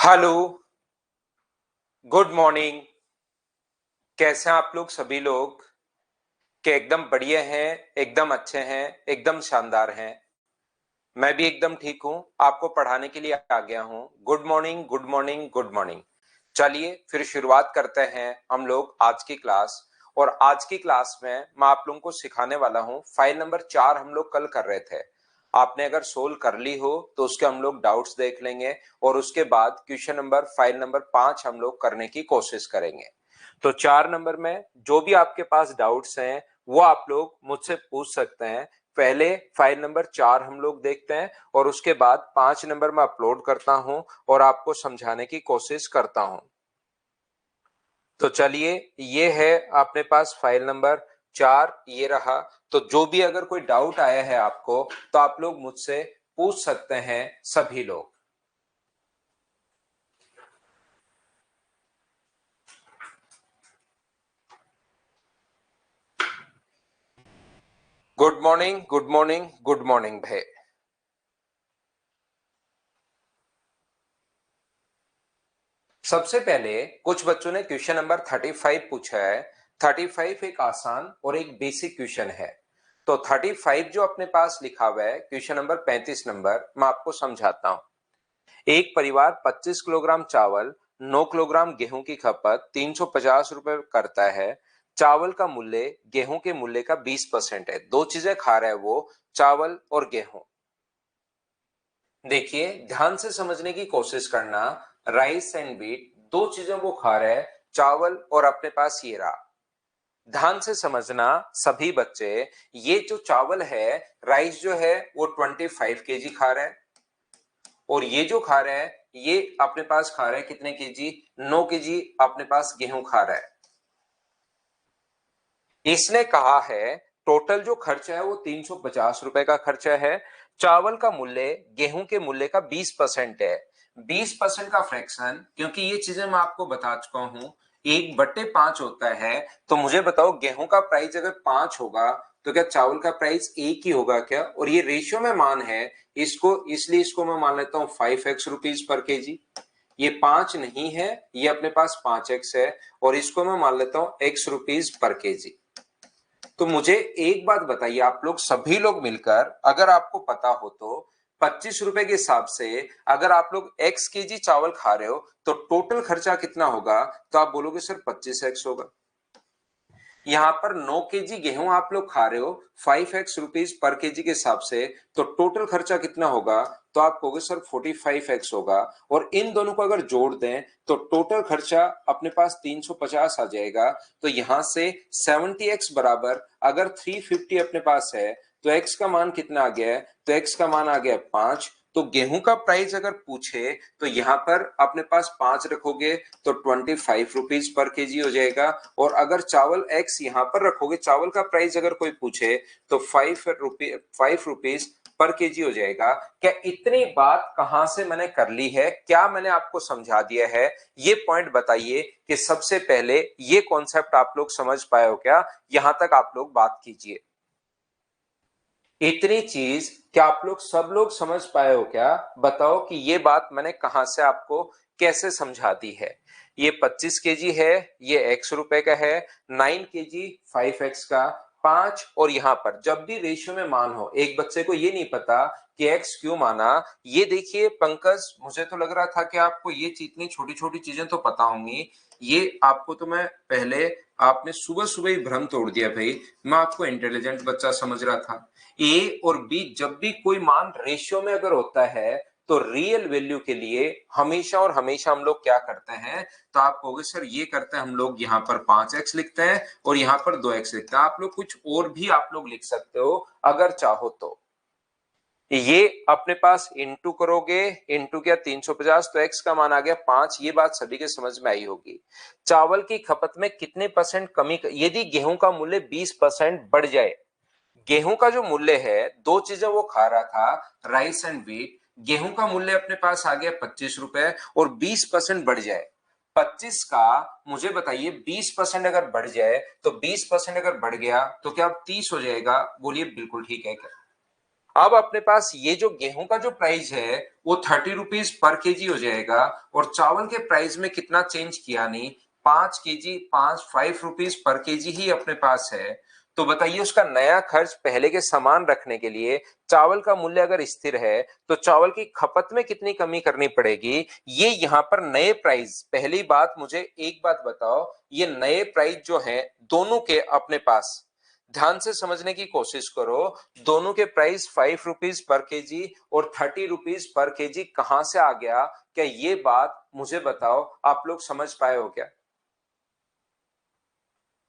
Hello, good morning. कैसे हैं आप लोग सभी लोग? के एकदम बढ़िया हैं, एकदम अच्छे हैं, एकदम शानदार हैं। मैं भी एकदम ठीक हूं, आपको पढ़ाने के लिए आ गया हूं। Good morning, good morning, good morning. चलिए फिर शुरुआत करते हैं हम लोग आज की क्लास। और आज की क्लास में मैं आप लोगों को सिखाने वाला हूं फाइल नंबर 4 हम लोग कल कर रहे थे। आपने अगर सोल्व कर ली हो तो उसके हम लोग डाउट्स देख लेंगे और उसके बाद क्वेश्चन नंबर फाइल नंबर 5 हम लोग करने की कोशिश करेंगे। तो 4 नंबर में जो भी आपके पास डाउट्स हैं वो आप लोग मुझसे पूछ सकते हैं। पहले फाइल नंबर 4 हम लोग देखते हैं और उसके बाद 5 नंबर में अपलोड करता हूं और आपको समझाने की कोशिश करता हूं। तो चलिए, ये है अपने पास फाइल नंबर 4, ये रहा। तो जो भी अगर कोई डाउट आया है आपको तो आप लोग मुझसे पूछ सकते हैं सभी लोग। Good morning, good morning, good morning भाई। सबसे पहले कुछ बच्चों ने क्वेश्चन नंबर 35 पूछा है। 35 एक आसान और एक बेसिक क्वेश्चन है। तो 35 जो अपने पास लिखा हुआ है क्वेश्चन नंबर 35 नंबर, मैं आपको समझाता हूं। एक परिवार 25 किलोग्राम चावल, 9 किलोग्राम गेहूं की खपत 350 रुपए करता है। चावल का मूल्य गेहूं के मूल्य का 20% है। दो चीजें खा रहा है वो, चावल और गेहूं। देखिए, ध्यान से समझने की कोशिश करना। राइस एंड व्हीट, दो चीजें वो खा रहे हैं, चावल और अपने पास ये रहा। ध्यान से समझना सभी बच्चे। ये जो चावल है, राइस जो है वो 25 केजी खा रहा है और ये जो खा रहा है ये अपने पास खा रहा है कितने केजी? 9 केजी अपने पास गेहूं खा रहा है। इसने कहा है टोटल जो खर्चा है वो 350 रुपए का खर्चा है। चावल का मूल्य गेहूं के मूल्य का 20% है। 20% का फ्रैक्शन, क्योंकि ये चीजें मैं आपको बता चुका हूं, 1/5 होता है। तो मुझे बताओ, गेहूं का प्राइस अगर 5 होगा तो क्या चावल का प्राइस 1 ही होगा क्या? और ये रेशियो में मान है, इसको इसलिए इसको मैं मान लेता हूं 5x रुपीज पर केजी। ये 5 नहीं है, ये अपने पास 5x है और इसको मैं मान लेता हूं x रुपीज पर केजी। तो मुझे एक बात बताइए, आप लोग सभी लोग मिलकर, अगर आपको पता हो तो 25 रुपए के हिसाब से अगर आप लोग x केजी चावल खा रहे हो तो टोटल खर्चा कितना होगा? तो आप बोलोगे सर 25x होगा। यहाँ पर 9 केजी गेहूं आप लोग खा रहे हो 5x रुपीज पर केजी के हिसाब से, तो टोटल खर्चा कितना होगा? तो आप कहोगे सर 45x होगा। और इन दोनों को अगर जोड़ दें तो टोटल खर्चा अपने पास 350 आ जाएगा। तो यहां से 70x बराबर, अगर 350 अपने पास है तो x का मान कितना आ गया है? तो x का मान आ गया 5। तो गेहूं का प्राइस अगर पूछे तो यहां पर अपने पास 5 रखोगे तो 25 रुपीज पर केजी हो जाएगा। और अगर चावल x यहां पर रखोगे, चावल का प्राइस अगर कोई पूछे तो 5 रुपीज पर केजी हो जाएगा। क्या इतनी बात कहां से मैंने कर ली है? क्या मैंने आपको समझा दिया है? ये पॉइंट बताइए कि सबसे पहले ये कॉन्सेप्ट आप लोग समझ पाए हो क्या? यहां तक आप लोग बात कीजिए। इतनी चीज क्या आप लोग सब लोग समझ पाए हो क्या? बताओ कि ये बात मैंने कहां से आपको कैसे समझा दी है। ये 25 केजी है, ये x रुपए का है। 9 केजी 5x का 5। और यहां पर जब भी रेशियो में मान हो, एक बच्चे को ये नहीं पता कि x क्यों माना। ये देखिए पंकज, मुझे तो लग रहा था कि आपको ये इतनी छोटी छोटी चीजें तो पता होंगी। ये आपको तो मैं पहले, आपने सुबह सुबह ही भ्रम तोड़ दिया भाई। मैं आपको इंटेलिजेंट बच्चा समझ रहा था। ए और बी, जब भी कोई मान रेशियो में अगर होता है तो रियल वैल्यू के लिए हमेशा और हमेशा हम लोग क्या करते हैं? तो आप कहोगे सर ये करते हैं हम लोग, यहाँ पर 5x लिखते हैं और यहाँ पर 2x लिखते हैं। आप लोग कुछ और भी आप लोग लिख सकते हो अगर चाहो तो। ये अपने पास इंटू करोगे, इंटू क्या 350, तो x का मान आ गया 5। ये बात सभी के समझ में आई होगी। चावल की खपत में कितने परसेंट कमी? यदि गेहूं का मूल्य 20% बढ़ जाए, गेहूं का जो मूल्य है, दो चीजें वो खा रहा था, राइस एंड व्हीट। गेहूं का मूल्य अपने पास आ गया 25 रुपए और 20% बढ़ जाए। 25 का, मुझे बताइए, 20% अगर बढ़ जाए तो 20% अगर बढ़ गया तो क्या अब 30 हो जाएगा? बोलिए बिल्कुल ठीक है क्या? अब अपने पास ये जो गेहूं का जो प्राइस है वो 30 रुपीज पर केजी हो जाएगा, और चावल के प्राइस में कितना चेंज किया नहीं, 5 केजी 5 रुपीज पर केजी ही अपने पास है। तो बताइए उसका नया खर्च पहले के समान रखने के लिए चावल का मूल्य अगर स्थिर है तो चावल की खपत में कितनी कमी करनी पड़ेगी, ये यहाँ पर नए प्राइस। पहली बात मुझे एक बात बताओ, ये नए प्राइस जो है दोनों के अपने पास ध्यान से समझने की कोशिश करो, दोनों के प्राइस 5 रुपीज पर केजी और 30 रुपीज पर केजी कहां से आ गया, क्या ये बात मुझे बताओ, आप लोग समझ पाए हो क्या?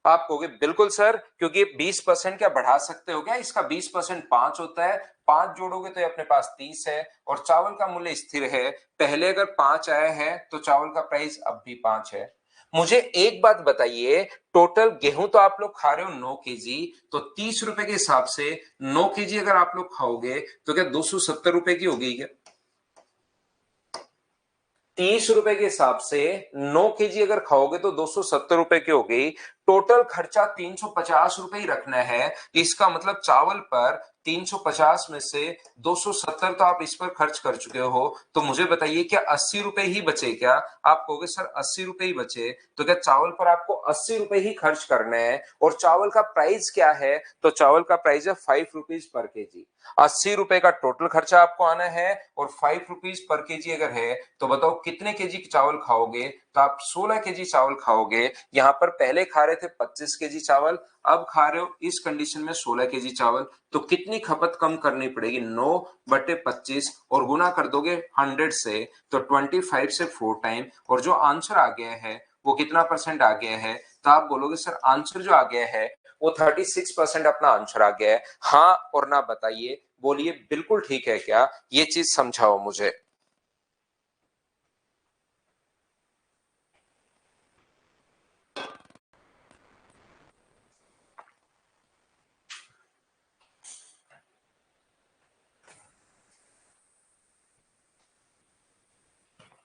आप कहोगे बिल्कुल सर, क्योंकि 20% क्या बढ़ा सकते हो क्या, इसका 20% 5 होता है, 5 जोड़ोगे तो ये अपने पास 30 है, और चावल का मूल्य स्थिर है, पहले अगर 5 आया है तो चावल का प्राइस अब भी 5 है। मुझे एक बात बताइए, टोटल गेहूं तो आप लोग खा रहे हो 9 केजी, तो 30 रुपए के हिसाब से 9 केजी अगर आप लोग खाओगे तो क्या 270 रुपए की होगी क्या? 30 रुपए के हिसाब से 9 केजी अगर खाओगे तो 270 रुपए की हो गई। टोटल खर्चा 350 रुपए ही रखना है, इसका मतलब चावल पर 350 में से 270 तो आप इस पर खर्च कर चुके हो। तो मुझे बताइए क्या 80 रुपए ही बचे क्या? आप कहोगे सर 80 रुपए ही बचे, तो क्या चावल पर आपको 80 रुपए ही खर्च करने हैं, और चावल का प्राइस क्या है, तो चावल का प्राइस है 5 रुपीज पर केजी। 80 रुपए का टोटल खर्चा आपको आना है, और 5 रुपीज पर केजी अगर है तो बताओ कितने केजी चावल खाओगे, तो आप 16 केजी चावल खाओगे। यहां पर पहले खा रहे थे 25 केजी चावल, अब खा रहे हो इस कंडीशन में 16 केजी चावल, तो कितनी खपत कम करनी पड़ेगी, 9/25 और गुना कर दोगे 100 से, तो 25 से 4 टाइम, और जो आंसर आ गया है वो कितना परसेंट आ गया है, तो आप बोलोगे सर आंसर जो आ गया है वो 36% अपना आंसर आ गया है। हाँ और ना बताइए, बोलिए बिल्कुल ठीक है क्या, ये चीज समझाओ मुझे।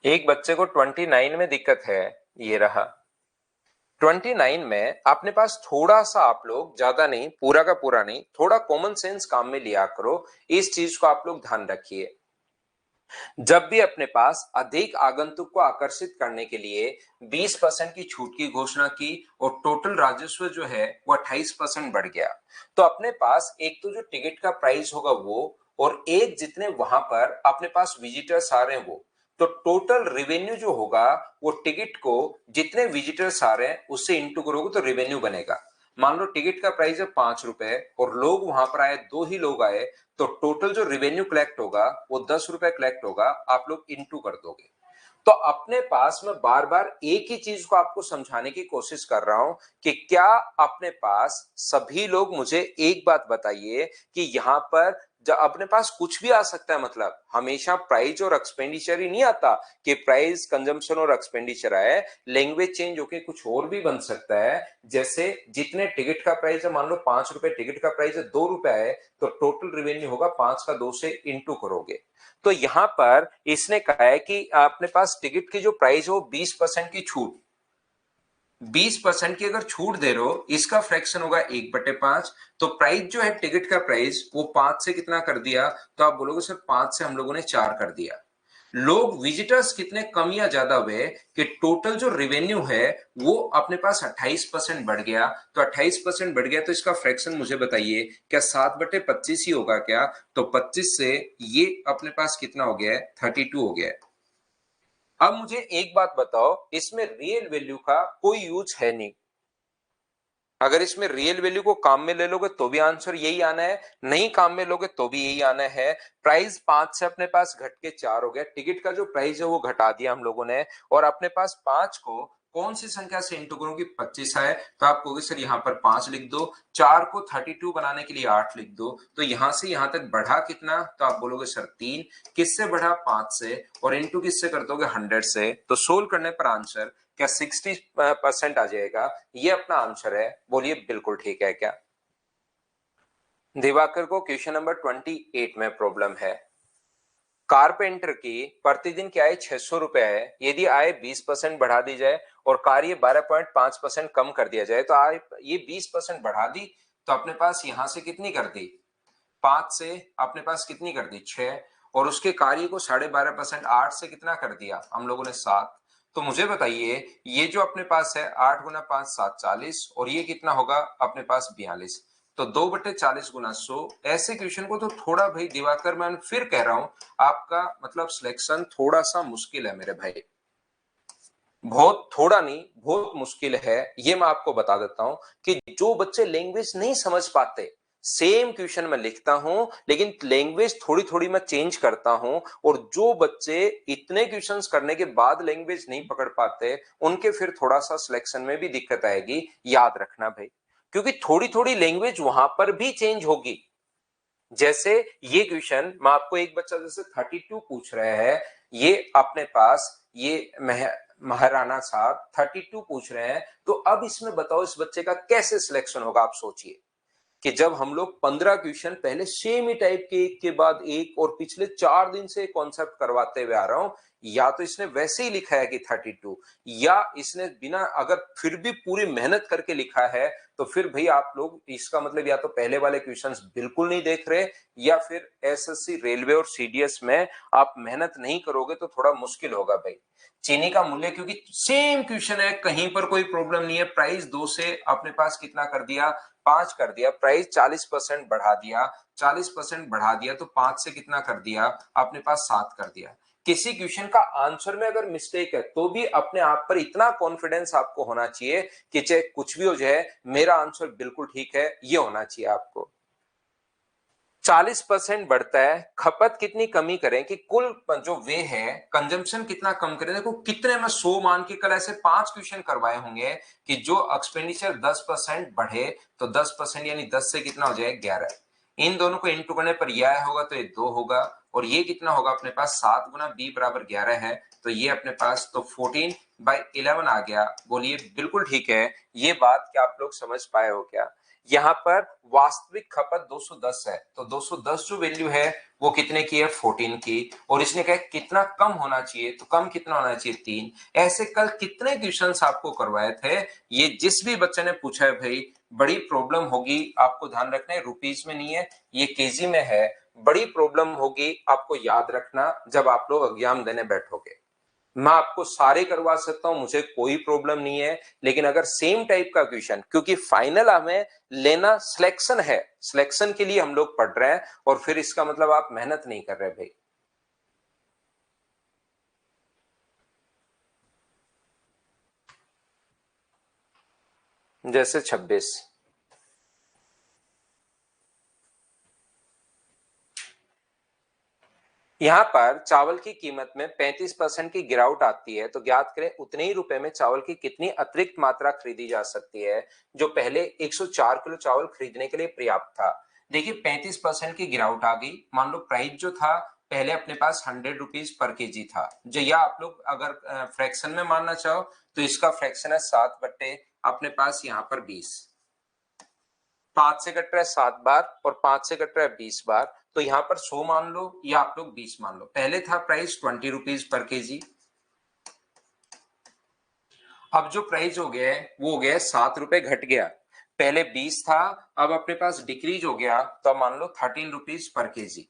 एक बच्चे को 29 में दिक्कत है, ये रहा 29 में अपने पास थोड़ा सा, आप लोग ज्यादा नहीं, पूरा का पूरा नहीं, थोड़ा कॉमन सेंस काम में लिया करो, इस चीज को आप लोग ध्यान रखिए। जब भी अपने पास अधिक आगंतुक को आकर्षित करने के लिए 20% की छूट की घोषणा की और टोटल राजस्व जो है वो 28% बढ़ गया, तो अपने पास एक तो जो टिकट का प्राइस होगा वो, और एक जितने वहां पर अपने पास विजिटर्स आ रहे हैं वो, तो टोटल रेवेन्यू जो होगा वो टिकट को जितने विजिटर्स आ रहे हैं उससे इंटू करोगे तो रेवेन्यू बनेगा। मान लो टिकट का प्राइस है 5 रुपए और लोग वहां पर आए, 2 ही लोग आए, तो टोटल जो रेवेन्यू कलेक्ट होगा वो 10 रुपए कलेक्ट होगा, आप लोग इंटू कर दोगे। तो अपने पास में बार बार एक ही चीज को आपको समझाने की कोशिश कर रहा हूं कि क्या अपने पास सभी लोग, मुझे एक बात बताइए कि यहां पर जब अपने पास कुछ भी आ सकता है, मतलब हमेशा प्राइस और एक्सपेंडिचर ही नहीं आता कि प्राइस कंजम्पशन और एक्सपेंडिचर आए, लैंग्वेज चेंज होके कुछ और भी बन सकता है। जैसे जितने टिकट का प्राइस है, मान लो 5 रुपए टिकट का प्राइस है, 2 रुपए है, तो टोटल रेवेन्यू होगा 5 का 2 से इंटू करोगे। तो यहां पर इसने कहा है कि अपने पास टिकट की जो प्राइस है वो 20% की छूट, 20% की अगर छूट दे रहे हो, इसका फ्रैक्शन होगा 1/5। तो प्राइस जो है टिकट का प्राइस वो 5 से कितना कर दिया, तो आप बोलोगे सर 5 से हम लोगों ने 4 कर दिया। लोग विजिटर्स कितने कम या ज्यादा हुए कि टोटल जो रेवेन्यू है वो अपने पास 28% बढ़ गया, तो 28% बढ़ गया, तो इसका फ्रैक्शन मुझे बताइए क्या 7/25 ही होगा क्या? तो 25 से ये अपने पास कितना हो गया है, 32 हो गया है। अब मुझे एक बात बताओ, इसमें रियल वैल्यू का कोई यूज है नहीं, अगर इसमें रियल वैल्यू को काम में ले लोगे तो भी आंसर यही आना है, नहीं काम में लोगे तो भी यही आना है। प्राइस 5 से अपने पास घट के 4 हो गया, टिकट का जो प्राइस है वो घटा दिया हम लोगों ने, और अपने पास 5 को कौन सी संख्या से इंटू करूं कि 25 आए, तो आप कहोगे सर यहाँ पर 5 लिख दो, 4 को 32 बनाने के लिए 8 लिख दो, तो यहां से यहां तक बढ़ा कितना, तो आप बोलोगे सर 3, किससे बढ़ा 5 से, और इंटू किससे कर दोगे 100 से, तो सोल्व करने पर आंसर क्या 60% आ जाएगा, ये अपना आंसर है, बोलिए बिल्कुल ठीक है क्या? दिवाकर को क्वेश्चन नंबर 28 में प्रॉब्लम है। कारपेंटर की प्रतिदिन की आय 600 रुपए है, यदि आय 20% बढ़ा दी जाए और कार्य 12.5% कम कर दिया जाए, तो आय ये 20% बढ़ा दी, तो अपने पास यहां से कितनी कर दी, 5 से अपने पास कितनी कर दी 6, और उसके कार्य को 12.5%, 8 से कितना कर दिया हम लोगों ने 7। तो मुझे बताइए ये जो अपने पास है 8 गुना 5 7 40, और ये कितना होगा अपने पास 42। तो 2/40 गुना 100। ऐसे क्वेश्चन को तो थोड़ा भाई दिवाकर, मैं फिर कह रहा हूं आपका मतलब सिलेक्शन थोड़ा सा मुश्किल है मेरे भाई, बहुत थोड़ा नहीं बहुत मुश्किल है। ये मैं आपको बता देता हूं कि जो बच्चे लैंग्वेज नहीं समझ पाते, सेम क्वेश्चन मैं लिखता हूं लेकिन लैंग्वेज थोड़ी थोड़ी मैं चेंज करता हूं, और जो बच्चे इतने क्वेश्चंस करने के बाद लैंग्वेज नहीं पकड़ पाते उनके फिर थोड़ा सा सिलेक्शन में भी दिक्कत आएगी, याद रखना भाई, क्योंकि थोड़ी थोड़ी लैंग्वेज वहां पर भी चेंज होगी। जैसे ये क्वेश्चन मैं आपको, एक बच्चा जैसे 32 पूछ रहे हैं, ये अपने पास ये महाराणा साहब 32 पूछ रहे हैं, तो अब इसमें बताओ इस बच्चे का कैसे सिलेक्शन होगा। आप सोचिए कि जब हम लोग 15 क्वेश्चन पहले सेम ही टाइप के एक के बाद एक और पिछले 4 दिन से कॉन्सेप्ट करवाते हुए आ रहा हूं, या तो इसने वैसे ही लिखा है कि 32, या इसने बिना अगर फिर भी पूरी मेहनत करके लिखा है, तो फिर भाई आप लोग इसका मतलब या तो पहले वाले क्वेश्चंस बिल्कुल नहीं देख रहे, या फिर एसएससी रेलवे और सीडीएस में आप मेहनत नहीं करोगे तो थोड़ा मुश्किल होगा भाई। चीनी का मूल्य, क्योंकि सेम क्वेश्चन है, कहीं पर कोई प्रॉब्लम नहीं है, प्राइस 2 से अपने पास कितना कर दिया 5 कर दिया, प्राइस 40% बढ़ा दिया, 40% बढ़ा दिया तो 5 से कितना कर दिया अपने पास 7 कर दिया। किसी क्वेश्चन का आंसर में अगर मिस्टेक है तो भी अपने आप पर इतना कॉन्फिडेंस आपको होना चाहिए कि चाहे कुछ भी हो जाए मेरा आंसर बिल्कुल ठीक है, ये होना चाहिए आपको। 40% बढ़ता है, खपत कितनी कमी करें कि कुल जो वे है कंजम्पशन कितना कम करें। देखो कितने में 100 मान के कल ऐसे 5 क्वेश्चन करवाए होंगे कि जो एक्सपेंडिचर 10% बढ़े तो 10% यानी 10 से कितना हो जाए 11। इन दोनों को इंटू करने पर यह होगा तो ये 2 होगा, और ये कितना होगा अपने पास 7 गुना बी बराबर 11 है, तो ये अपने पास तो 14/11 आ गया। बोलिए बिल्कुल ठीक है। ये बात क्या आप लोग समझ पाए हो क्या? यहां पर वास्तविक खपत 210 है, तो 210 जो वैल्यू है वो कितने की है 14 की, और इसने कहा कितना कम होना चाहिए, तो कम कितना होना चाहिए 3। ऐसे कल कितने क्वेश्चंस आपको करवाए थे, ये जिस भी बच्चे ने पूछा है भाई बड़ी प्रॉब्लम होगी, आपको ध्यान रखना है रुपीज में नहीं है ये केजी में है, बड़ी प्रॉब्लम होगी आपको याद रखना जब आप लोग एग्जाम देने बैठोगे। मैं आपको सारे करवा सकता हूं, मुझे कोई प्रॉब्लम नहीं है, लेकिन अगर सेम टाइप का क्वेश्चन, क्योंकि फाइनल हमें लेना सिलेक्शन है, सिलेक्शन के लिए हम लोग पढ़ रहे हैं, और फिर इसका मतलब आप मेहनत नहीं कर रहे भाई। जैसे 26, यहां पर चावल की कीमत में 35% की गिरावट आती है, तो ज्ञात करें उतने ही रुपए में चावल की कितनी अतिरिक्त मात्रा खरीदी जा सकती है जो पहले 104 किलो चावल खरीदने के लिए पर्याप्त था। देखिए 35% की गिरावट आ गई, मान लो प्राइस जो था पहले अपने पास 100 रुपीज पर केजी था, जो या आप लोग अगर फ्रैक्शन में मानना चाहो तो इसका फ्रैक्शन है 7 बट्टे अपने पास यहाँ पर 20। 5 से कट रहा है 7 बार और 5 से कट रहा है 20 बार, तो यहां पर 100 मान लो या आप लोग 20 मान लो। पहले था प्राइस 20 रुपीज पर केजी, अब जो प्राइस हो गया है वो हो गया 7 रुपए घट गया, पहले 20 था अब अपने पास डिक्रीज हो गया, तो अब मान लो 13 रुपीज पर केजी।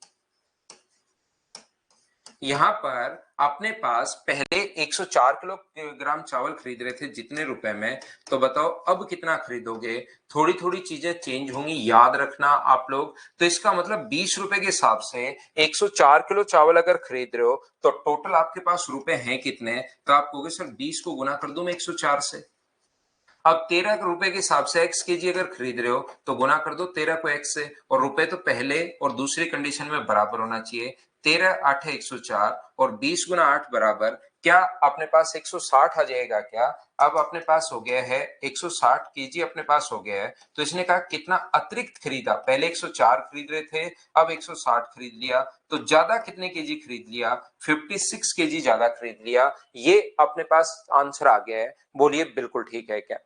यहां पर अपने पास पहले 104 किलोग्राम चावल खरीद रहे थे जितने रुपए में, तो बताओ अब कितना खरीदोगे। थोड़ी थोड़ी चीजें चेंज होंगी, याद रखना आप लोग। तो इसका मतलब 20 रुपए के हिसाब से 104 किलो चावल अगर खरीद रहे हो तो टोटल आपके पास रुपए हैं कितने, तो आप कहोगे सर 20 को गुना कर दो मैं 104 से। अब 13 रुपए के हिसाब से x केजी अगर खरीद रहे हो तो गुना कर दो 13 को x से, और रुपए तो पहले और दूसरी कंडीशन में बराबर होना चाहिए। 13 8 104 और 20 गुना 8 बराबर क्या अपने पास 160 आ जाएगा क्या? अब अपने पास हो गया है 160 केजी अपने पास हो गया है, तो इसने कहा कितना अतिरिक्त खरीदा, पहले 104 खरीद रहे थे अब 160 खरीद लिया, तो ज्यादा कितने केजी खरीद लिया 56 केजी ज्यादा खरीद लिया। ये अपने पास आंसर आ गया है। बोलिए बिल्कुल ठीक है क्या?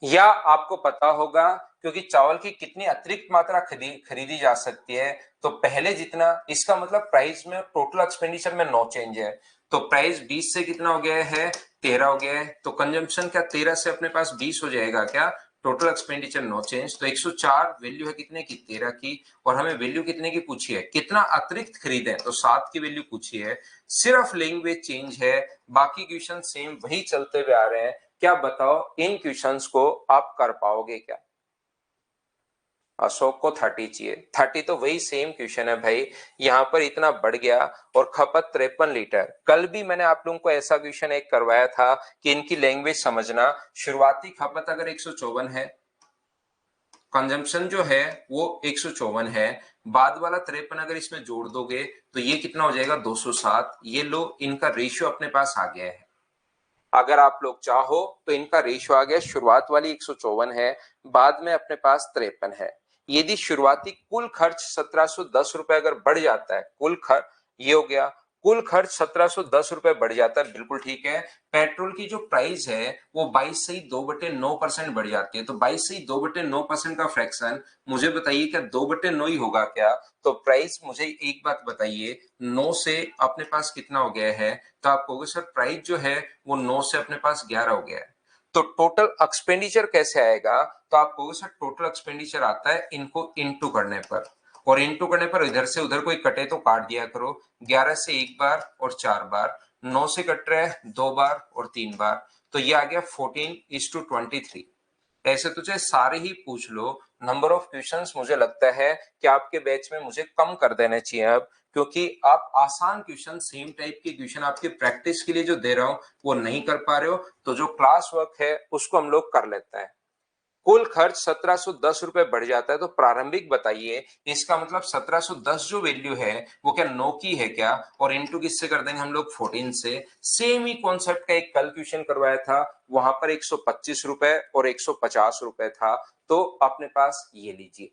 या आपको पता होगा क्योंकि चावल की कितनी अतिरिक्त मात्रा खरीदी जा सकती है, तो पहले जितना, इसका मतलब प्राइस में टोटल एक्सपेंडिचर में नो चेंज है, तो प्राइस 20 से कितना हो गया है 13 हो गया है, तो कंजम्पशन क्या 13 से अपने पास 20 हो जाएगा क्या टोटल एक्सपेंडिचर नो चेंज। तो 104 वैल्यू है कितने की, 13 की, और हमें वैल्यू कितने की पूछी है, कितना अतिरिक्त खरीदें, तो 7 की वैल्यू पूछी है। सिर्फ लैंग्वेज चेंज है, बाकी क्वेश्चन सेम वही चलते हुए आ रहे हैं। क्या बताओ इन क्वेश्चंस को आप कर पाओगे क्या? अशोक को 30 चाहिए, 30 तो वही सेम क्वेश्चन है भाई, यहाँ पर इतना बढ़ गया। और खपत 53 लीटर। कल भी मैंने आप लोगों को ऐसा क्वेश्चन एक करवाया था कि इनकी लैंग्वेज समझना। शुरुआती खपत अगर 154 है, कंजम्पशन जो है वो 154 है, बाद वाला 53 अगर इसमें जोड़ दोगे तो ये कितना हो जाएगा, 207। ये लो, इनका रेशियो अपने पास आ गया है। अगर आप लोग चाहो तो इनका रेशियो आ गया, शुरुआत वाली 154 है, बाद में अपने पास 53 है। यदि शुरुआती कुल खर्च 1710 रुपए अगर बढ़ जाता है, कुल खर्च ये हो गया, कुल खर्च 1710 रुपए बढ़ जाता है, बिल्कुल ठीक है। पेट्रोल की जो प्राइस है वो 22 से 2/9% बढ़ जाती है, तो 22 से 2/9% का फ्रैक्शन, मुझे बताइए क्या 2/9 ही होगा क्या? तो प्राइस, मुझे एक बात बताइए, 9 से अपने पास कितना हो गया है, तो आप कहोगे सर प्राइस जो है वो 9 से अपने पास 11 हो गया है। तो टोटल एक्सपेंडिचर कैसे आएगा, तो आप कहोगे सर टोटल एक्सपेंडिचर आता है इनको इनटू करने पर, और इनटू करने पर इधर से उधर कोई कटे तो काट दिया करो। 11 से एक बार और 4 बार, 9 से कट रहा है 2 बार और 3 बार, तो ये आ गया 14:23। ऐसे तो चाहे सारे ही पूछ लो, नंबर ऑफ क्वेश्चंस मुझे लगता है कि आपके बैच में मुझे कम कर देने चाहिए अब, क्योंकि आप आसान क्वेश्चन, सेम टाइप के क्वेश्चन आपके प्रैक्टिस के लिए जो दे रहा हूं वो नहीं कर पा रहे हो। तो जो क्लास वर्क है उसको हम लोग कर लेते हैं। कुल खर्च 1710 रुपए बढ़ जाता है, तो प्रारंभिक बताइए, इसका मतलब 1710 जो वैल्यू है वो क्या 9 की है क्या, और इनटू किससे कर देंगे हम लोग, 14 से। सेम ही कॉन्सेप्ट का एक कल क्वेश्चन करवाया था, वहां पर 125 रुपए और 150 रुपए था, तो अपने पास ये लीजिए।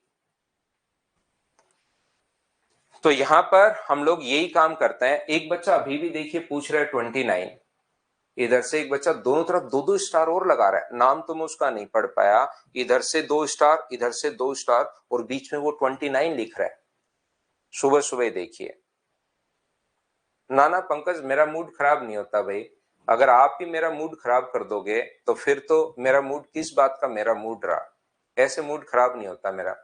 तो यहां पर हम लोग यही काम करते हैं। एक बच्चा अभी भी देखिए पूछ रहा है 29, इधर से एक बच्चा दोनों तरफ दो दो स्टार और लगा रहा है, नाम तो मैं उसका नहीं पढ़ पाया, इधर से 2 स्टार, इधर से 2 स्टार, और बीच में वो 29 लिख रहा है। सुबह सुबह देखिए। ना ना पंकज, मेरा मूड खराब नहीं होता भाई, अगर आप ही मेरा मूड खराब कर दोगे तो फिर तो मेरा मूड किस बात का मेरा मूड रहा, ऐसे मूड खराब नहीं होता मेरा।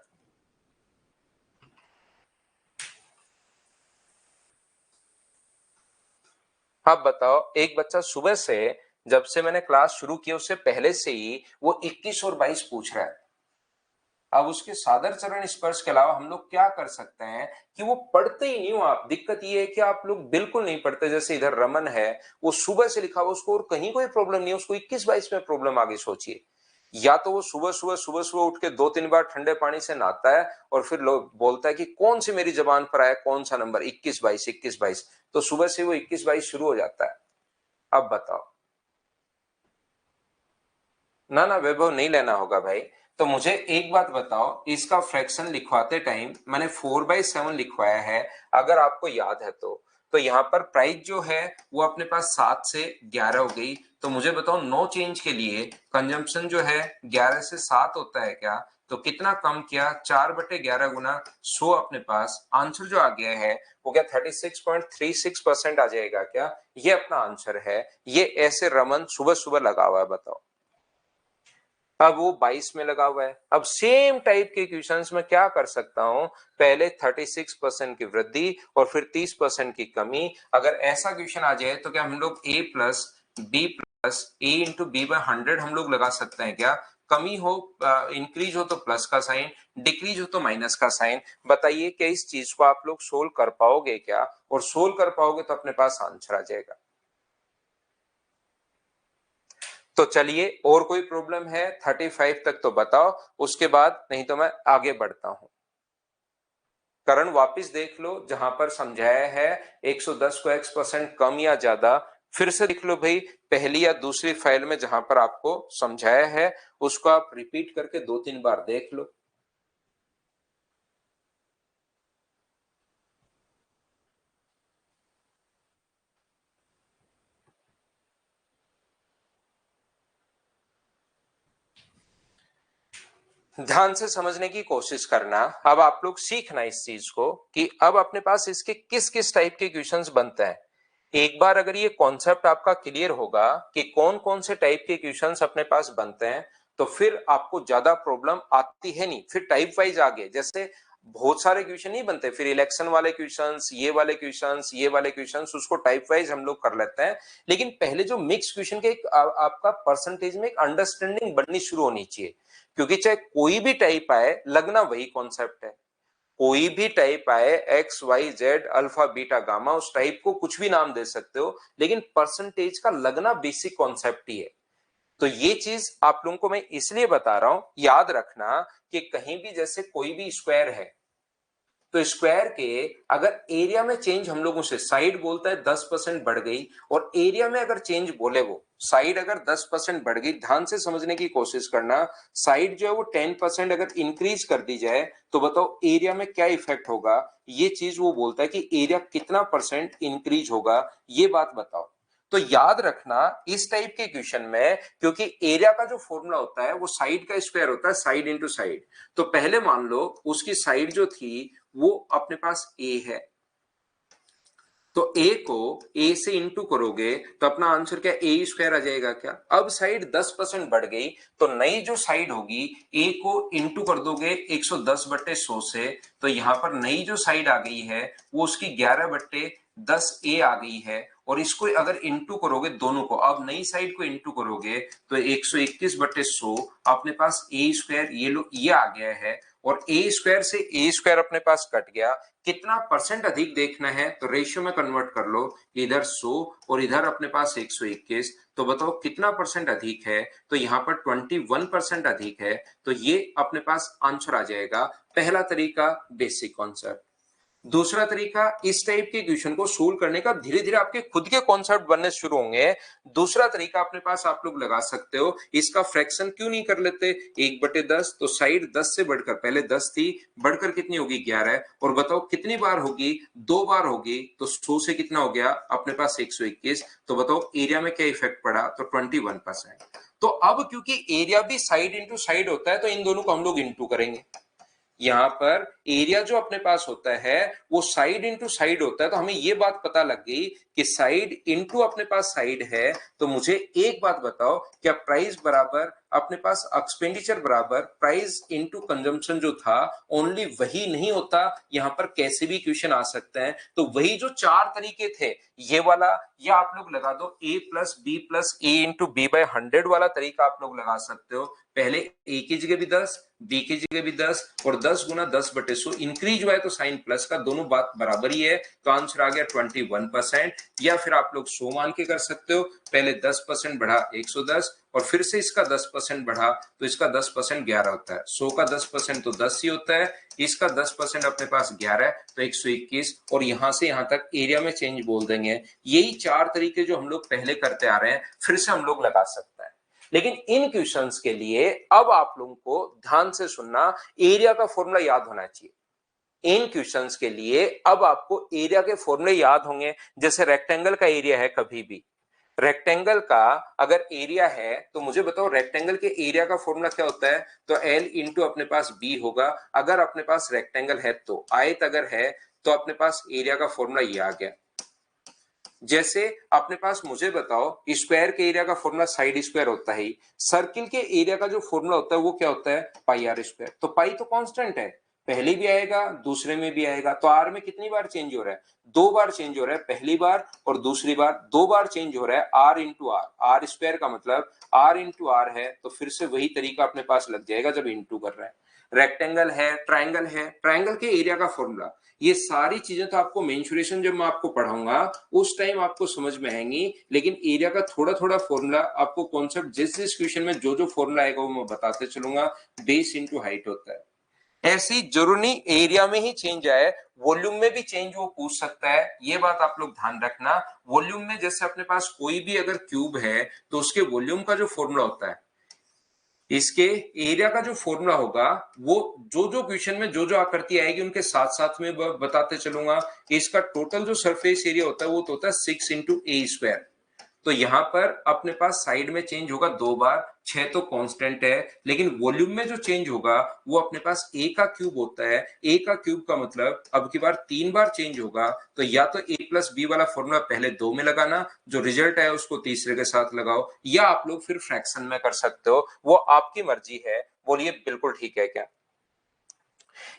अब बताओ, एक बच्चा सुबह से, जब से मैंने क्लास शुरू की उससे पहले से ही वो 21 और 22 पूछ रहा है। अब उसके सादर चरण स्पर्श के अलावा हम लोग क्या कर सकते हैं कि वो पढ़ते ही नहीं हो आप। दिक्कत ये है कि आप लोग बिल्कुल नहीं पढ़ते। जैसे इधर रमन है, वो सुबह से लिखा हुआ, उसको और कहीं कोई प्रॉब्लम नहीं है, उसको 21-22 में प्रॉब्लम आगे सोचिए। या तो वो सुबह सुबह उठ के 2-3 बार ठंडे पानी से नहाता है और फिर लोग बोलता है कि कौन सी मेरी जबान पर आया, कौन सा नंबर, 21-22 21-22, तो सुबह से वो 21-22 शुरू हो जाता है। अब बताओ। ना ना वैभव, नहीं लेना होगा भाई। तो मुझे एक बात बताओ, इसका फ्रैक्शन लिखवाते टाइम मैंने 4/7 लिखवाया है, अगर आपको याद है तो यहाँ पर प्राइस जो है वो अपने पास 7 से 11 हो गई। तो मुझे बताओ नो चेंज के लिए कंजम्पशन जो है 11 से 7 होता है क्या, तो कितना कम किया, 4/11 गुना 100, अपने पास आंसर जो आ गया है वो क्या 36.36% आ जाएगा क्या? ये अपना आंसर है। ये ऐसे रमन सुबह सुबह लगा हुआ है, बताओ। अब वो 22 में लगा हुआ है। अब सेम टाइप के क्वेश्चंस में क्या कर सकता हूं, पहले 36% की वृद्धि और फिर 30% की कमी। अगर ऐसा क्वेश्चन आ जाए तो क्या हम लोग a plus B plus A into B by 100 हम लोग लगा सकते हैं क्या? कमी हो, इंक्रीज हो तो प्लस का साइन, डिक्रीज हो तो माइनस का साइन। बताइए क्या इस चीज को आप लोग सोल्व कर पाओगे क्या? और सोल्व कर पाओगे तो अपने पास आंसर आ जाएगा। तो चलिए, और कोई प्रॉब्लम है 35 तक तो बताओ, उसके बाद नहीं तो मैं आगे बढ़ता हूं। करण वापिस देख लो जहां पर समझाया है 110 को x% कम या ज्यादा, फिर से देख लो भाई, पहली या दूसरी फाइल में जहां पर आपको समझाया है उसको आप रिपीट करके 2-3 बार देख लो। ध्यान से समझने की कोशिश करना। अब आप लोग सीखना इस चीज को कि अब अपने पास इसके किस किस टाइप के क्वेश्चंस बनते हैं। एक बार अगर ये कॉन्सेप्ट आपका क्लियर होगा कि कौन कौन से टाइप के क्वेश्चंस अपने पास बनते हैं, तो फिर आपको ज्यादा प्रॉब्लम आती है नहीं। फिर टाइप वाइज आ गए, जैसे बहुत सारे क्वेश्चन नहीं बनते, फिर इलेक्शन वाले क्वेश्चंस, ये वाले क्वेश्चंस, ये वाले क्वेश्चंस, उसको टाइप वाइज हम लोग कर लेते हैं। लेकिन पहले जो मिक्स क्वेश्चन के आपका परसेंटेज में एक अंडरस्टैंडिंग बननी शुरू होनी चाहिए, क्योंकि चाहे कोई भी टाइप आए, लगना वही कॉन्सेप्ट है। कोई भी टाइप आए, X Y Z alpha beta gamma, उस टाइप को कुछ भी नाम दे सकते हो, लेकिन परसेंटेज का लगना बेसिक कॉन्सेप्ट ही है। तो ये चीज आप लोगों को मैं इसलिए बता रहा हूं, याद रखना कि कहीं भी जैसे कोई भी स्क्वायर है, तो स्क्वायर के अगर एरिया में चेंज हम लोगों से साइड बोलता है 10% बढ़ गई, और एरिया में अगर चेंज बोले वो साइड अगर 10% बढ़ गई, ध्यान से समझने की कोशिश करना, साइड जो है वो 10% अगर इंक्रीज कर दी जाए, तो बताओ एरिया में क्या इफेक्ट होगा। ये चीज वो बोलता है कि एरिया कितना परसेंट इंक्रीज होगा, ये बात बताओ। तो याद रखना इस टाइप के क्वेश्चन में, क्योंकि एरिया का जो फॉर्मूला होता है वो साइड का स्क्वायर होता है, साइड इंटू साइड। तो पहले मान लो उसकी साइड जो थी वो अपने पास ए है, तो ए को ए से इंटू करोगे तो अपना आंसर क्या, ए स्क्वायर आ जाएगा क्या। अब साइड 10% बढ़ गई, तो नई जो साइड होगी, ए को इंटू कर दोगे 110/100 से, तो यहां पर नई जो साइड आ गई है वो उसकी 11/10 ए आ गई है। और इसको अगर इंटू करोगे दोनों को, अब नई साइड को इंटू करोगे तो 121/100 अपने पास ए स्क्वायर, ये लो ये आ गया है। और ए स्क्वायर से ए स्क्वायर अपने पास कट गया, कितना परसेंट अधिक देखना है तो रेशियो में कन्वर्ट कर लो, इधर 100 और इधर अपने पास 121, तो बताओ कितना परसेंट अधिक है, तो यहाँ पर 21% अधिक है। तो ये अपने पास आंसर आ जाएगा। पहला तरीका बेसिक कॉन्सेप्ट। दूसरा तरीका, इस टाइप के क्वेश्चन को सोल्व करने का धीरे धीरे आपके खुद के कॉन्सेप्ट बनने शुरू होंगे। दूसरा तरीका अपने पास आप लोग लगा सकते हो, इसका फ्रैक्शन क्यों नहीं कर लेते 1/10, तो साइड 10 से बढ़कर, पहले 10 थी, बढ़कर कितनी होगी 11, और बताओ कितनी बार होगी, 2 बार होगी, तो 100 से कितना हो गया अपने पास 121। तो बताओ एरिया में क्या इफेक्ट पड़ा, तो 21%। तो अब क्योंकि एरिया भी साइड इंटू साइड होता है, तो इन दोनों को हम लोग इंटू करेंगे। यहां पर एरिया जो अपने पास होता है वो साइड इंटू साइड होता है, तो हमें ये बात पता लग गई कि साइड इंटू अपने पास साइड है। तो मुझे एक बात बताओ, क्या प्राइस बराबर अपने पास एक्सपेंडिचर बराबर प्राइस इंटू कंजम्पशन जो था, ओनली वही नहीं होता, यहां पर कैसे भी क्वेश्चन आ सकते हैं। तो वही जो 4 तरीके थे, ये वाला, या आप लोग लगा दो a plus B plus A into B by 100 वाला तरीका आप लोग लगा सकते हो। पहले ए की जगह भी 10, बी की जगह भी 10, और 10 गुना 10/100, इंक्रीज हुआ है तो साइन प्लस का, दोनों बात बराबर ही है, तो आंसर आ गया 21%। या फिर आप लोग 100 मान के कर सकते हो, पहले 10% बढ़ा 110, और फिर से इसका 10% बढ़ा, तो इसका 10% 11 होता है, 100 का 10% तो 10 ही होता है, इसका 10% अपने पास 11 तो 121, और यहां से यहां तक एरिया में चेंज बोल देंगे। यही 4 तरीके जो हम लोग पहले करते आ रहे हैं, फिर से हम लोग लगा सकते हैं। लेकिन इन क्वेश्चंस के लिए अब आप लोगों को ध्यान से सुनना, एरिया का फॉर्मूला याद होना चाहिए। इन क्वेश्चंस के लिए अब आपको एरिया के फॉर्मूले याद होंगे। जैसे रेक्टेंगल का एरिया है, कभी भी रेक्टेंगल का अगर एरिया है, तो मुझे बताओ रेक्टेंगल के एरिया का फॉर्मूला क्या होता है, तो एल इंटू अपने पास बी होगा। अगर अपने पास रेक्टेंगल है, तो आयत अगर है, तो अपने पास एरिया का फॉर्मूला ये आ गया। जैसे अपने पास मुझे बताओ, स्क्वायर के एरिया का फॉर्मूला साइड स्क्वायर होता है, सर्किल के एरिया का जो फॉर्मूला होता है वो क्या होता है, पाई आर स्क्वायर। तो पाई तो कांस्टेंट है, पहले भी आएगा दूसरे में भी आएगा, तो आर में कितनी बार चेंज हो रहा है, 2 बार चेंज हो रहा है, पहली बार और दूसरी बार 2 बार चेंज हो रहा है। R into R, R square का मतलब आर इंटू आर है, तो फिर से वही तरीका अपने पास लग जाएगा जब इंटू कर रहा है। रेक्टेंगल है, ट्राइंगल है, ट्राइंगल के एरिया का फॉर्मूला, ये सारी चीजें तो आपको मेंसुरेशन जब मैं आपको पढ़ाऊंगा उस टाइम आपको समझ में आएंगी, लेकिन एरिया का थोड़ा थोड़ा फॉर्मूला आपको कॉन्सेप्ट जिस जिस क्वेश्चन में जो जो फॉर्मूला आएगा वो मैं बताते चलूंगा। बेस इंटू हाइट होता है, ऐसी जरूरी नहीं एरिया में ही चेंज आए, वॉल्यूम में भी चेंज वो पूछ सकता है, ये बात आप लोग ध्यान रखना। वॉल्यूम में जैसे अपने पास कोई भी अगर क्यूब है, तो उसके वॉल्यूम का जो फॉर्मूला होता है, इसके एरिया का जो फॉर्मूला होगा, वो जो जो क्वेश्चन में जो जो आकृति आएगी उनके साथ साथ में बताते चलूंगा। इसका टोटल जो सरफेस एरिया होता है वो तो होता है 6 इंटू ए स्क्वायर। तो यहां पर अपने पास साइड में चेंज होगा 2 बार, 6 तो कांस्टेंट है, लेकिन वॉल्यूम में जो चेंज होगा वो अपने पास a का क्यूब होता है। a का क्यूब का मतलब अब की बार 3 बार चेंज होगा, तो या तो a प्लस बी वाला फॉर्मूला पहले 2 में लगाना, जो रिजल्ट है उसको तीसरे के साथ लगाओ, या आप लोग फिर फ्रैक्शन में कर सकते हो, वो आपकी मर्जी है। बोलिए बिल्कुल ठीक है क्या?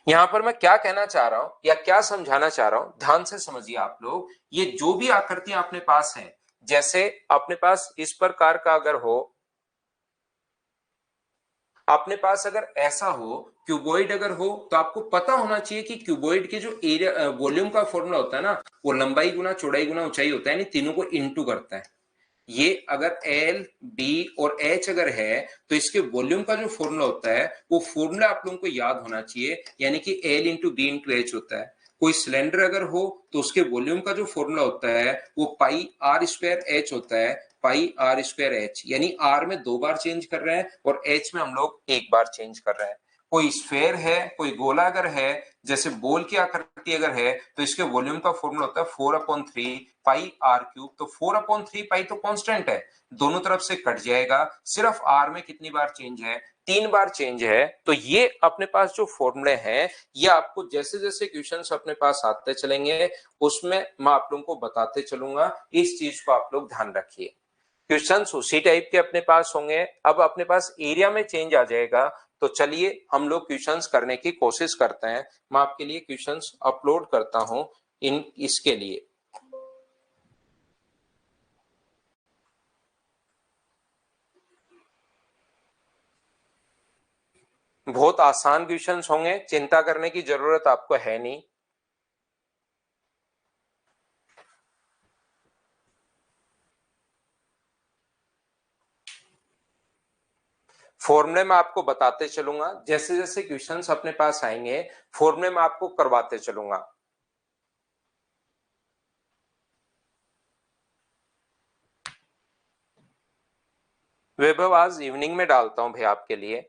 यहां पर मैं क्या कहना चाह रहा हूं या क्या समझाना चाह रहा हूं, ध्यान से समझिए आप लोग। ये जो भी आकृतियां अपने पास हैं, जैसे अपने पास इस प्रकार का अगर हो, अपने पास अगर ऐसा हो, क्यूबॉइड अगर हो, तो आपको पता होना चाहिए कि क्यूबॉइड के जो एरिया वॉल्यूम का फॉर्मूला होता है ना, वो लंबाई गुना चौड़ाई गुना ऊंचाई होता है, यानी तीनों को इनटू करता है। ये अगर एल बी और एच अगर है, तो इसके वॉल्यूम का जो फॉर्मूला होता है वो फॉर्मूला आप लोगों को याद होना चाहिए, यानी कि L into B into H होता है। कोई सिलेंडर अगर हो तो उसके वॉल्यूम का जो फॉर्मूला होता है वो पाई आर स्क्वायर एच होता है, पाई आर स्क्वायर एच, यानी आर में 2 बार चेंज कर रहे हैं और एच में हम लोग 1 बार चेंज कर रहे हैं। कोई स्फेयर है, कोई गोला अगर है, जैसे बॉल की आकृति अगर है, तो इसके वॉल्यूम का फॉर्मूला होता है 4/3 पाई आर क्यूब। तो 4/3 पाई तो कांस्टेंट है, दोनों तरफ से कट जाएगा, सिर्फ आर में कितनी बार चेंज है? 3 बार चेंज है। तो ये अपने पास जो फॉर्मूले हैं, ये आपको जैसे जैसे क्वेश्चंस अपने पास आते चलेंगे उसमें मैं आप लोगों को बताते चलूंगा, इस चीज को आप लोग ध्यान रखिए। क्वेश्चंस उसी टाइप के अपने पास होंगे। अब अपने पास एरिया में चेंज आ जाएगा, तो चलिए हम लोग क्वेश्चंस करने की कोशिश करते हैं। मैं आपके लिए क्वेश्चंस अपलोड करता हूं इन इसके लिए। बहुत आसान क्वेश्चंस होंगे, चिंता करने की जरूरत आपको है नहीं। फॉर्मूले में आपको बताते चलूंगा, जैसे जैसे क्वेश्चंस अपने पास आएंगे फॉर्मूले में आपको करवाते चलूंगा। वैभव आज इवनिंग में डालता हूं भैया आपके लिए,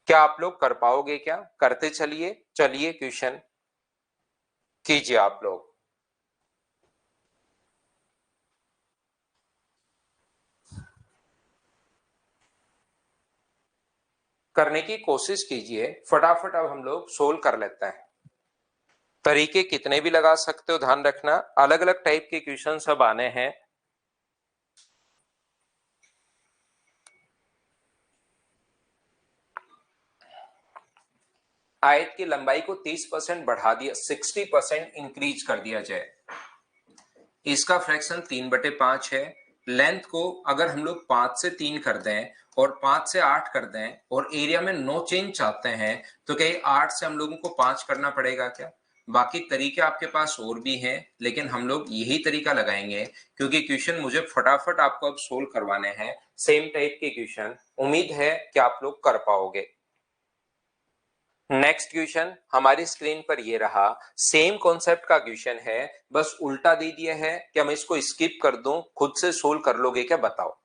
क्या आप लोग कर पाओगे? क्या करते चलिए, चलिए क्वेश्चन कीजिए आप लोग, करने की कोशिश कीजिए फटाफट। अब हम लोग सोल्व कर लेते हैं। तरीके कितने भी लगा सकते हो, ध्यान रखना अलग अलग टाइप के क्वेश्चन सब आने हैं। आयत की लंबाई को 30% बढ़ा दिया, 60% इंक्रीज कर दिया जाए। इसका फ्रैक्शन 3/5 है। लेंथ को अगर हम लोग 5 से 3 कर दें और 5 से 8 कर दें और एरिया में नो चेंज चाहते हैं, तो क्या 8 से हम लोगों को 5 करना पड़ेगा क्या? बाकी तरीके आपके पास और भी हैं, लेकिन हम लोग यही तरीका लगाएंगे क्योंकि क्वेश्चन मुझे फटाफट आपको अब सोल्व करवाने हैं, सेम टाइप के क्वेश्चन। उम्मीद है कि आप लोग कर पाओगे। नेक्स्ट क्वेश्चन हमारी स्क्रीन पर ये रहा, सेम कॉन्सेप्ट का क्वेश्चन है, बस उल्टा दे दिया है। क्या मैं इसको स्किप कर दूं? खुद से सोल्व कर लोगे क्या, बताओ?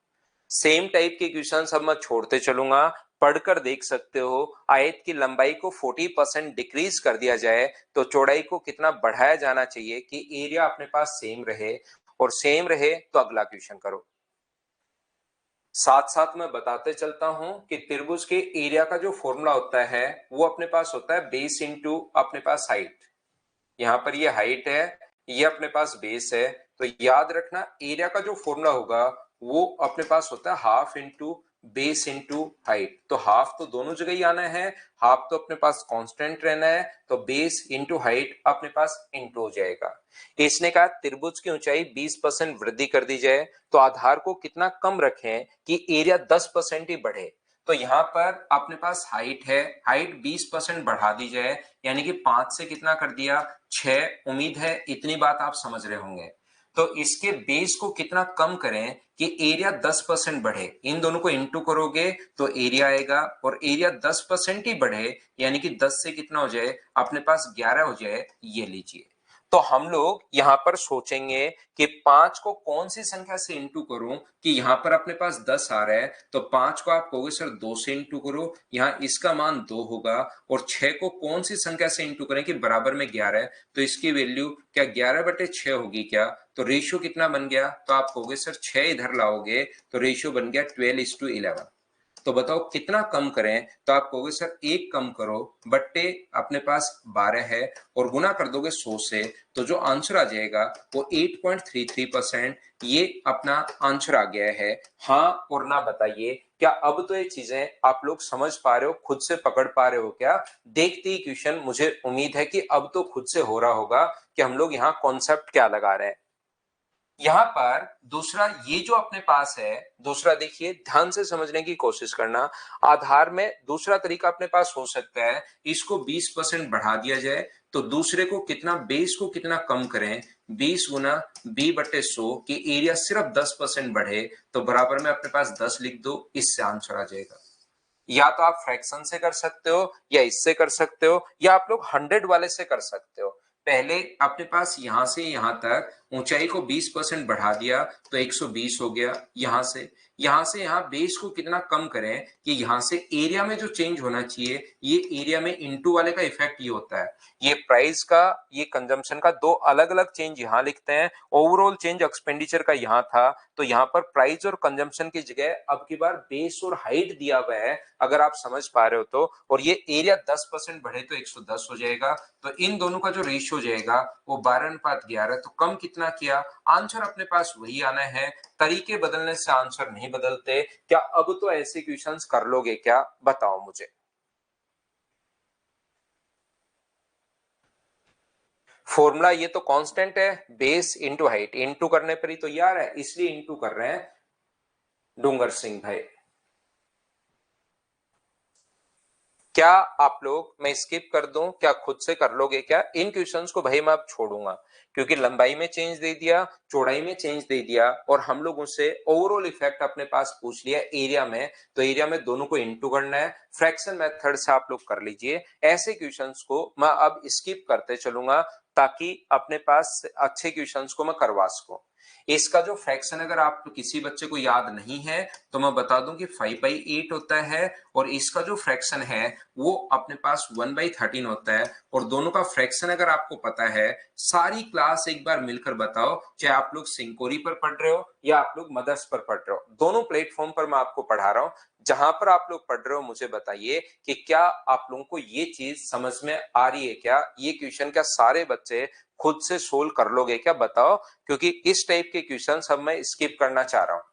सेम टाइप के क्वेश्चन अब मैं छोड़ते चलूंगा, पढ़कर देख सकते हो। आयत की लंबाई को 40% डिक्रीज कर दिया जाए तो चौड़ाई को कितना बढ़ाया जाना चाहिए कि एरिया अपने पास सेम रहे, और सेम रहे तो अगला क्वेश्चन करो। साथ साथ मैं बताते चलता हूं कि त्रिभुज के एरिया का जो फॉर्मूला होता है वो अपने पास होता है बेस इंटू अपने पास हाइट। यहाँ पर ये हाइट है, ये अपने पास बेस है, तो याद रखना एरिया का जो फॉर्मूला होगा वो अपने पास होता है half into base into height. तो हाफ तो दोनों जगह ही आना है, हाफ तो अपने पास कांस्टेंट रहना है, तो बेस इंटू हाइट अपने पास इंटू हो जाएगा। इसने कहा त्रिभुज की ऊंचाई 20% वृद्धि कर दी जाए, तो आधार को कितना कम रखें कि एरिया 10% ही बढ़े। तो यहाँ पर अपने पास हाइट है, हाइट 20% बढ़ा दी जाए, यानी कि 5 से कितना कर दिया, 6। उम्मीद है इतनी बात आप समझ रहे होंगे। तो इसके बेस को कितना कम करें कि एरिया 10% बढ़े, इन दोनों को इंटू करोगे तो एरिया आएगा, और एरिया 10% ही बढ़े यानी कि 10 से कितना हो जाए अपने पास 11 हो जाए, ये लीजिए। तो हम लोग यहाँ पर सोचेंगे कि 5 को कौन सी संख्या से इंटू करूं कि यहाँ पर अपने पास 10 आ रहा है, तो 5 को आप कहोगे सर 2 से इंटू करो, यहाँ इसका मान 2 होगा। और 6 को कौन सी संख्या से इंटू करें कि बराबर में 11 है, तो इसकी वैल्यू क्या 11/6 होगी क्या? तो रेशियो कितना बन गया? तो आप कहोगे सर 6 इधर लाओगे तो रेशियो बन गया 12:11। तो बताओ कितना कम करें? तो आप कहोगे सर एक कम करो, बट्टे अपने पास 12 है और गुना कर दोगे 100 से, तो जो आंसर आ जाएगा वो 8.33%। ये अपना आंसर आ गया है। हाँ और ना बताइए, क्या अब तो ये चीजें आप लोग समझ पा रहे हो, खुद से पकड़ पा रहे हो क्या? देखते ही क्वेश्चन मुझे उम्मीद है कि अब तो खुद से हो रहा होगा कि हम लोग यहाँ कॉन्सेप्ट क्या लगा रहे हैं। यहाँ पर दूसरा ये जो अपने पास है, दूसरा देखिए ध्यान से समझने की कोशिश करना। आधार में दूसरा तरीका अपने पास हो सकता है, इसको 20% बढ़ा दिया जाए, तो दूसरे को कितना, बेस को कितना कम करें, 20 गुना b/100 की एरिया सिर्फ 10% बढ़े, तो बराबर में अपने पास 10 लिख दो, इससे आंसर आ जाएगा। या तो आप फ्रैक्शन से कर सकते हो, या इससे कर सकते हो, या आप लोग 100 वाले से कर सकते हो। पहले अपने पास यहां से यहां तक ऊंचाई को 20% बढ़ा दिया तो 120 हो गया। यहां से यहां बेस को कितना कम करें कि यहां से एरिया में जो चेंज होना चाहिए, ये एरिया में इनटू वाले का इफेक्ट ये होता है। ये प्राइस का, ये कंजम्पशन का दो अलग अलग चेंज यहां लिखते हैं। ओवरऑल चेंज एक्सपेंडिचर का यहां था, तो यहां पर प्राइस और कंजम्पशन की जगह अब की बार बेस और हाइट दिया हुआ है, अगर आप समझ पा रहे हो तो। और ये एरिया 10% बढ़े तो 110 हो जाएगा। तो इन दोनों का जो रेशियो जाएगा वो 12:11। तो कम कितना किया? आंसर अपने पास वही आना है। तरीके बदलने से आंसर नहीं बदलते। क्या अब तो ऐसे क्वेश्चंस कर लोगे क्या? बताओ मुझे। फॉर्मूला ये तो कांस्टेंट है, बेस इंटू हाइट, इंटू करने पर ही तो यार है, इसलिए इंटू कर रहे हैं डूंगर सिंह भाई। क्या आप लोग, मैं स्किप कर दूं, क्या खुद से कर लोगे क्या इन क्वेश्चंस को? भाई मैं अब छोड़ूंगा, क्योंकि लंबाई में चेंज दे दिया, चौड़ाई में चेंज दे दिया, और हम लोग उससे ओवरऑल इफेक्ट अपने पास पूछ लिया एरिया में, तो एरिया में दोनों को इंटू करना है। फ्रैक्शन मेथड से आप लोग कर लीजिए। ऐसे क्वेश्चंस को मैं अब स्किप करते चलूंगा, ताकि अपने पास अच्छे क्वेश्चंस को मैं करवा सकूं। इसका जो फ्रैक्शन अगर आप किसी बच्चे को याद नहीं है तो मैं बता दूं कि 5/8 होता है, और इसका जो फ्रैक्शन है वो अपने पास 1/13 होता है। और दोनों का फ्रैक्शन अगर आपको पता है, सारी क्लास एक बार मिलकर बताओ, चाहे आप लोग सिंकोरी पर पढ़ रहे हो या आप लोग मदर्स पर पढ़ रहे हो, दोनों प्लेटफॉर्म पर मैं आपको पढ़ा रहा हूं। जहां पर आप लोग पढ़ रहे हो मुझे बताइए कि क्या आप लोगों को ये चीज समझ में आ रही है क्या? ये क्वेश्चन क्या सारे बच्चे खुद से सोल्व कर लोगे क्या? बताओ, क्योंकि इस टाइप के क्वेश्चन सब मैं स्किप करना चाह रहा हूं।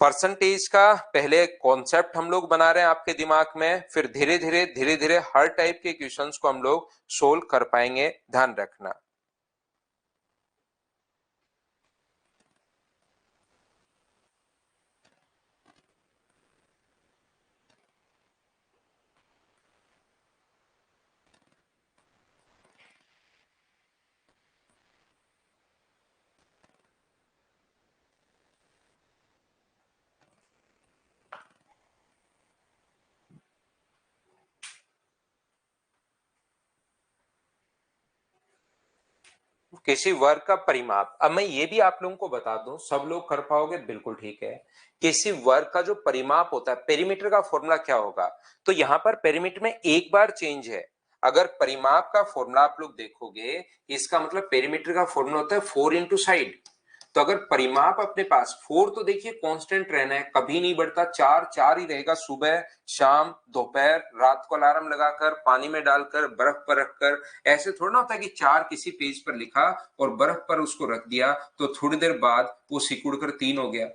परसेंटेज का पहले कॉन्सेप्ट हम लोग बना रहे हैं आपके दिमाग में, फिर धीरे धीरे हर टाइप के क्वेश्चंस को हम लोग सोल्व कर पाएंगे, ध्यान रखना। किसी वर्ग का परिमाप, अब मैं ये भी आप लोगों को बता दूं, सब लोग कर पाओगे बिल्कुल ठीक है। किसी वर्ग का जो परिमाप होता है, पेरीमीटर का फॉर्मूला क्या होगा? तो यहां पर पेरीमीटर में एक बार चेंज है। अगर परिमाप का फॉर्मूला आप लोग देखोगे, इसका मतलब पेरीमीटर का फॉर्मूला होता है 4 इंटू साइड। तो अगर परिमाप अपने पास 4, तो देखिए कांस्टेंट रहना है, कभी नहीं बढ़ता, 4 4 ही रहेगा। सुबह, शाम, दोपहर, रात को अलार्म लगाकर, पानी में डालकर, बर्फ पर रखकर। ऐसे थोड़ा ना होता है कि 4 किसी पेज पर लिखा और बर्फ पर उसको रख दिया तो थोड़ी देर बाद वो सिकुड़ कर 3 हो गया।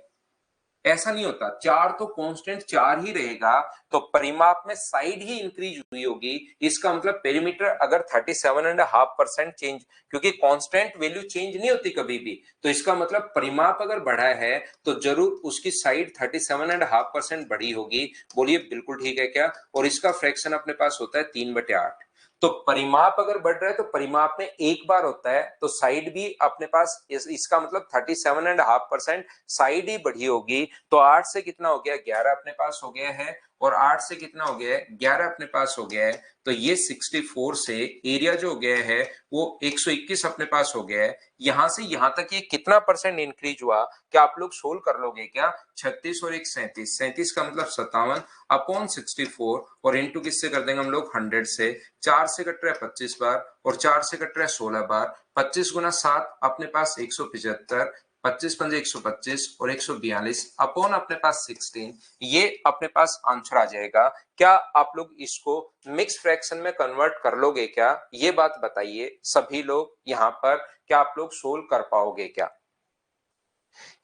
ऐसा नहीं होता, 4 तो कांस्टेंट 4 ही रहेगा। तो परिमाप में साइड ही इंक्रीज हुई होगी, इसका मतलब पेरीमीटर अगर 37.5% चेंज, क्योंकि कांस्टेंट वैल्यू चेंज नहीं होती कभी भी, तो इसका मतलब परिमाप अगर बढ़ा है तो जरूर उसकी साइड 37.5% बढ़ी होगी। बोलिए बिल्कुल ठीक है क्या? और इसका फ्रैक्शन अपने पास होता है 3/8। तो परिमाप अगर बढ़ रहा है तो परिमाप में एक बार होता है, तो साइड भी अपने पास इसका मतलब 37.5% साइड ही बढ़ी होगी। तो 8 से कितना हो गया? 11 अपने पास हो गया है। और 8 से कितना हो गया है, 11 अपने पास हो गया है। तो ये 64 से एरिया जो हो गया है वो 121 अपने पास हो गया है। यहां से यहां तक ये कितना परसेंट इंक्रीज हुआ, क्या आप लोग सोल्व कर लोगे क्या? 36 और एक 37, 37 का मतलब 57 अपॉन 64 और इंटू किससे कर देंगे हम लोग, 100 से। 4 से कट रहा है 25 बार और 4 से कट रहा है 16 बार। 25 गुना 7 अपने पास 175, 25 पंजे 125 और 142 अपॉन अपने पास 16, ये अपने पास आंसर आ जाएगा। क्या आप लोग इसको मिक्स फ्रैक्शन में कन्वर्ट कर लोगे क्या? ये बात बताइए सभी लोग यहाँ पर, क्या आप लोग सोल्व कर पाओगे क्या?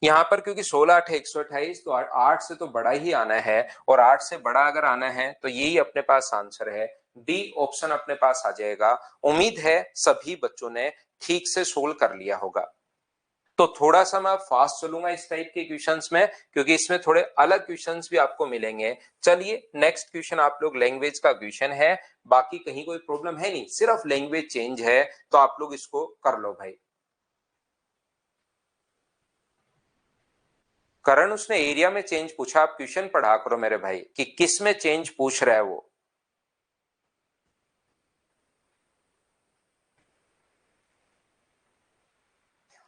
यहाँ पर क्योंकि 16 8 128, तो 8 से तो बड़ा ही आना है, और 8 से बड़ा अगर आना है तो यही अपने पास आंसर है। डी ऑप्शन अपने पास आ जाएगा। उम्मीद है सभी बच्चों ने ठीक से सोल्व कर लिया होगा। तो थोड़ा सा मैं फास्ट चलूंगा इस टाइप के क्वेश्चंस में, क्योंकि इसमें थोड़े अलग क्वेश्चंस भी आपको मिलेंगे। चलिए नेक्स्ट क्वेश्चन आप लोग लैंग्वेज का क्वेश्चन है, बाकी कहीं कोई प्रॉब्लम है नहीं, सिर्फ लैंग्वेज चेंज है, तो आप लोग इसको कर लो भाई। करण, उसने एरिया में चेंज पूछा, आप क्वेश्चन पढ़ा करो मेरे भाई कि किस में चेंज पूछ रहा है वो।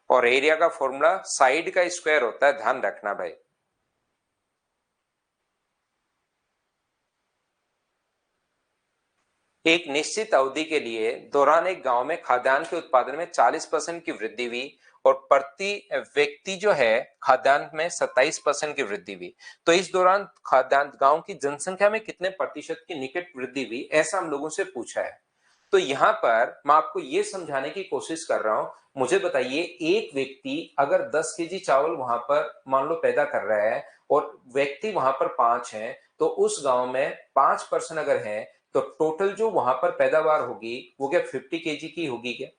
और एरिया का फॉर्मूला साइड का स्क्वायर होता है, ध्यान रखना भाई। एक निश्चित अवधि के लिए दौरान एक गांव में खाद्यान्न के उत्पादन में 40% की वृद्धि हुई और प्रति व्यक्ति जो है खाद्यान्न में 27% की वृद्धि हुई। तो इस दौरान खाद्यान्न गांव की जनसंख्या में कितने प्रतिशत की निकट वृद्धि हुई, ऐसा हम लोगों से पूछा है। तो यहाँ पर मैं आपको ये समझाने की कोशिश कर रहा हूं। मुझे बताइए, एक व्यक्ति अगर 10 केजी चावल वहां पर मान लो पैदा कर रहा है और व्यक्ति वहां पर 5 हैं, तो उस गांव में 5% अगर है, तो टोटल जो वहां पर पैदावार होगी वो क्या 50 केजी की होगी क्या?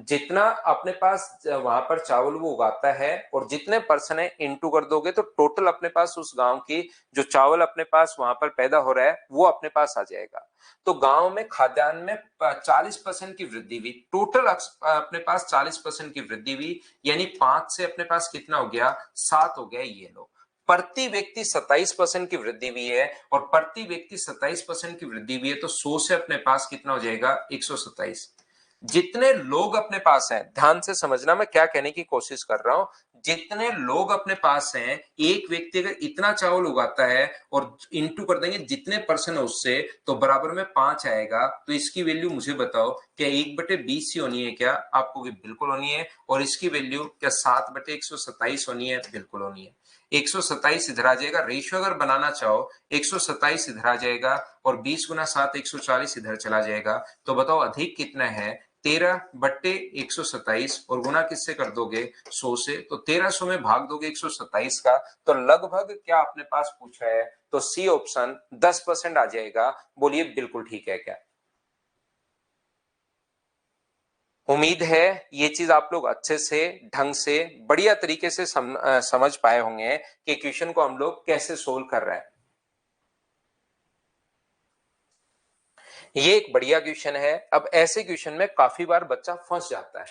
जितना अपने पास वहां पर चावल वो उगाता है और जितने पर्सन है इंटू कर दोगे, तो टोटल अपने पास उस गांव की जो चावल अपने पास वहां पर पैदा हो रहा है वो अपने पास आ जाएगा। तो गांव में खाद्यान्न में 40% की वृद्धि हुई, टोटल अपने पास 40% की वृद्धि हुई, यानी 5 से अपने पास कितना हो गया, 7 हो गया। ये लो, प्रति व्यक्ति 27% की वृद्धि हुई है, और प्रति व्यक्ति 27% की वृद्धि हुई है, तो 100 से अपने पास कितना हो जाएगा, 127। जितने लोग अपने पास हैं, ध्यान से समझना मैं क्या कहने की कोशिश कर रहा हूं, जितने लोग अपने पास हैं, एक व्यक्ति अगर इतना चावल उगाता है और इंटू कर देंगे जितने पर्सन है उससे, तो बराबर में 5 आएगा। तो इसकी वैल्यू मुझे बताओ, क्या 1/20 ही होनी है क्या? आपको भी बिल्कुल होनी है। और इसकी वैल्यू क्या 7/127 होनी है? बिल्कुल होनी है। 127 इधर आ जाएगा, रेशियो अगर बनाना चाहो 127 इधर आ जाएगा, और 20 गुना 7 140 इधर चला जाएगा। तो बताओ अधिक कितना है, 13/127, और गुना किससे कर दोगे, 100 से। तो 1300 में भाग दोगे 127 का, तो लगभग क्या आपने पास पूछा है, तो सी ऑप्शन 10% आ जाएगा। बोलिए बिल्कुल ठीक है क्या? उम्मीद है ये चीज आप लोग अच्छे से, ढंग से, बढ़िया तरीके से समझ पाए होंगे कि क्वेश्चन को हम लोग कैसे सोल्व कर रहे हैं। ये एक बढ़िया क्वेश्चन है। अब ऐसे क्वेश्चन में काफी बार बच्चा फंस जाता है।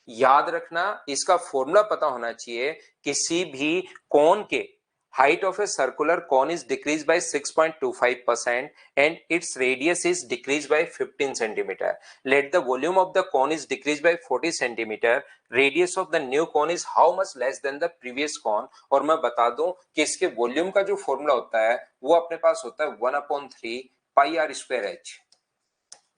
याद रखना, इसका फॉर्मूला पता होना चाहिए। किसी भी कोन के height of a circular cone is decreased by 6.25% and its radius is decreased by 15 centimeter. Let the volume of the cone is decreased by 40 centimeter. Radius of the new cone is how much less than the previous cone. और मैं बता दूं कि इसके volume का जो formula होता है वो अपने पास होता है 1/3 pi R square H.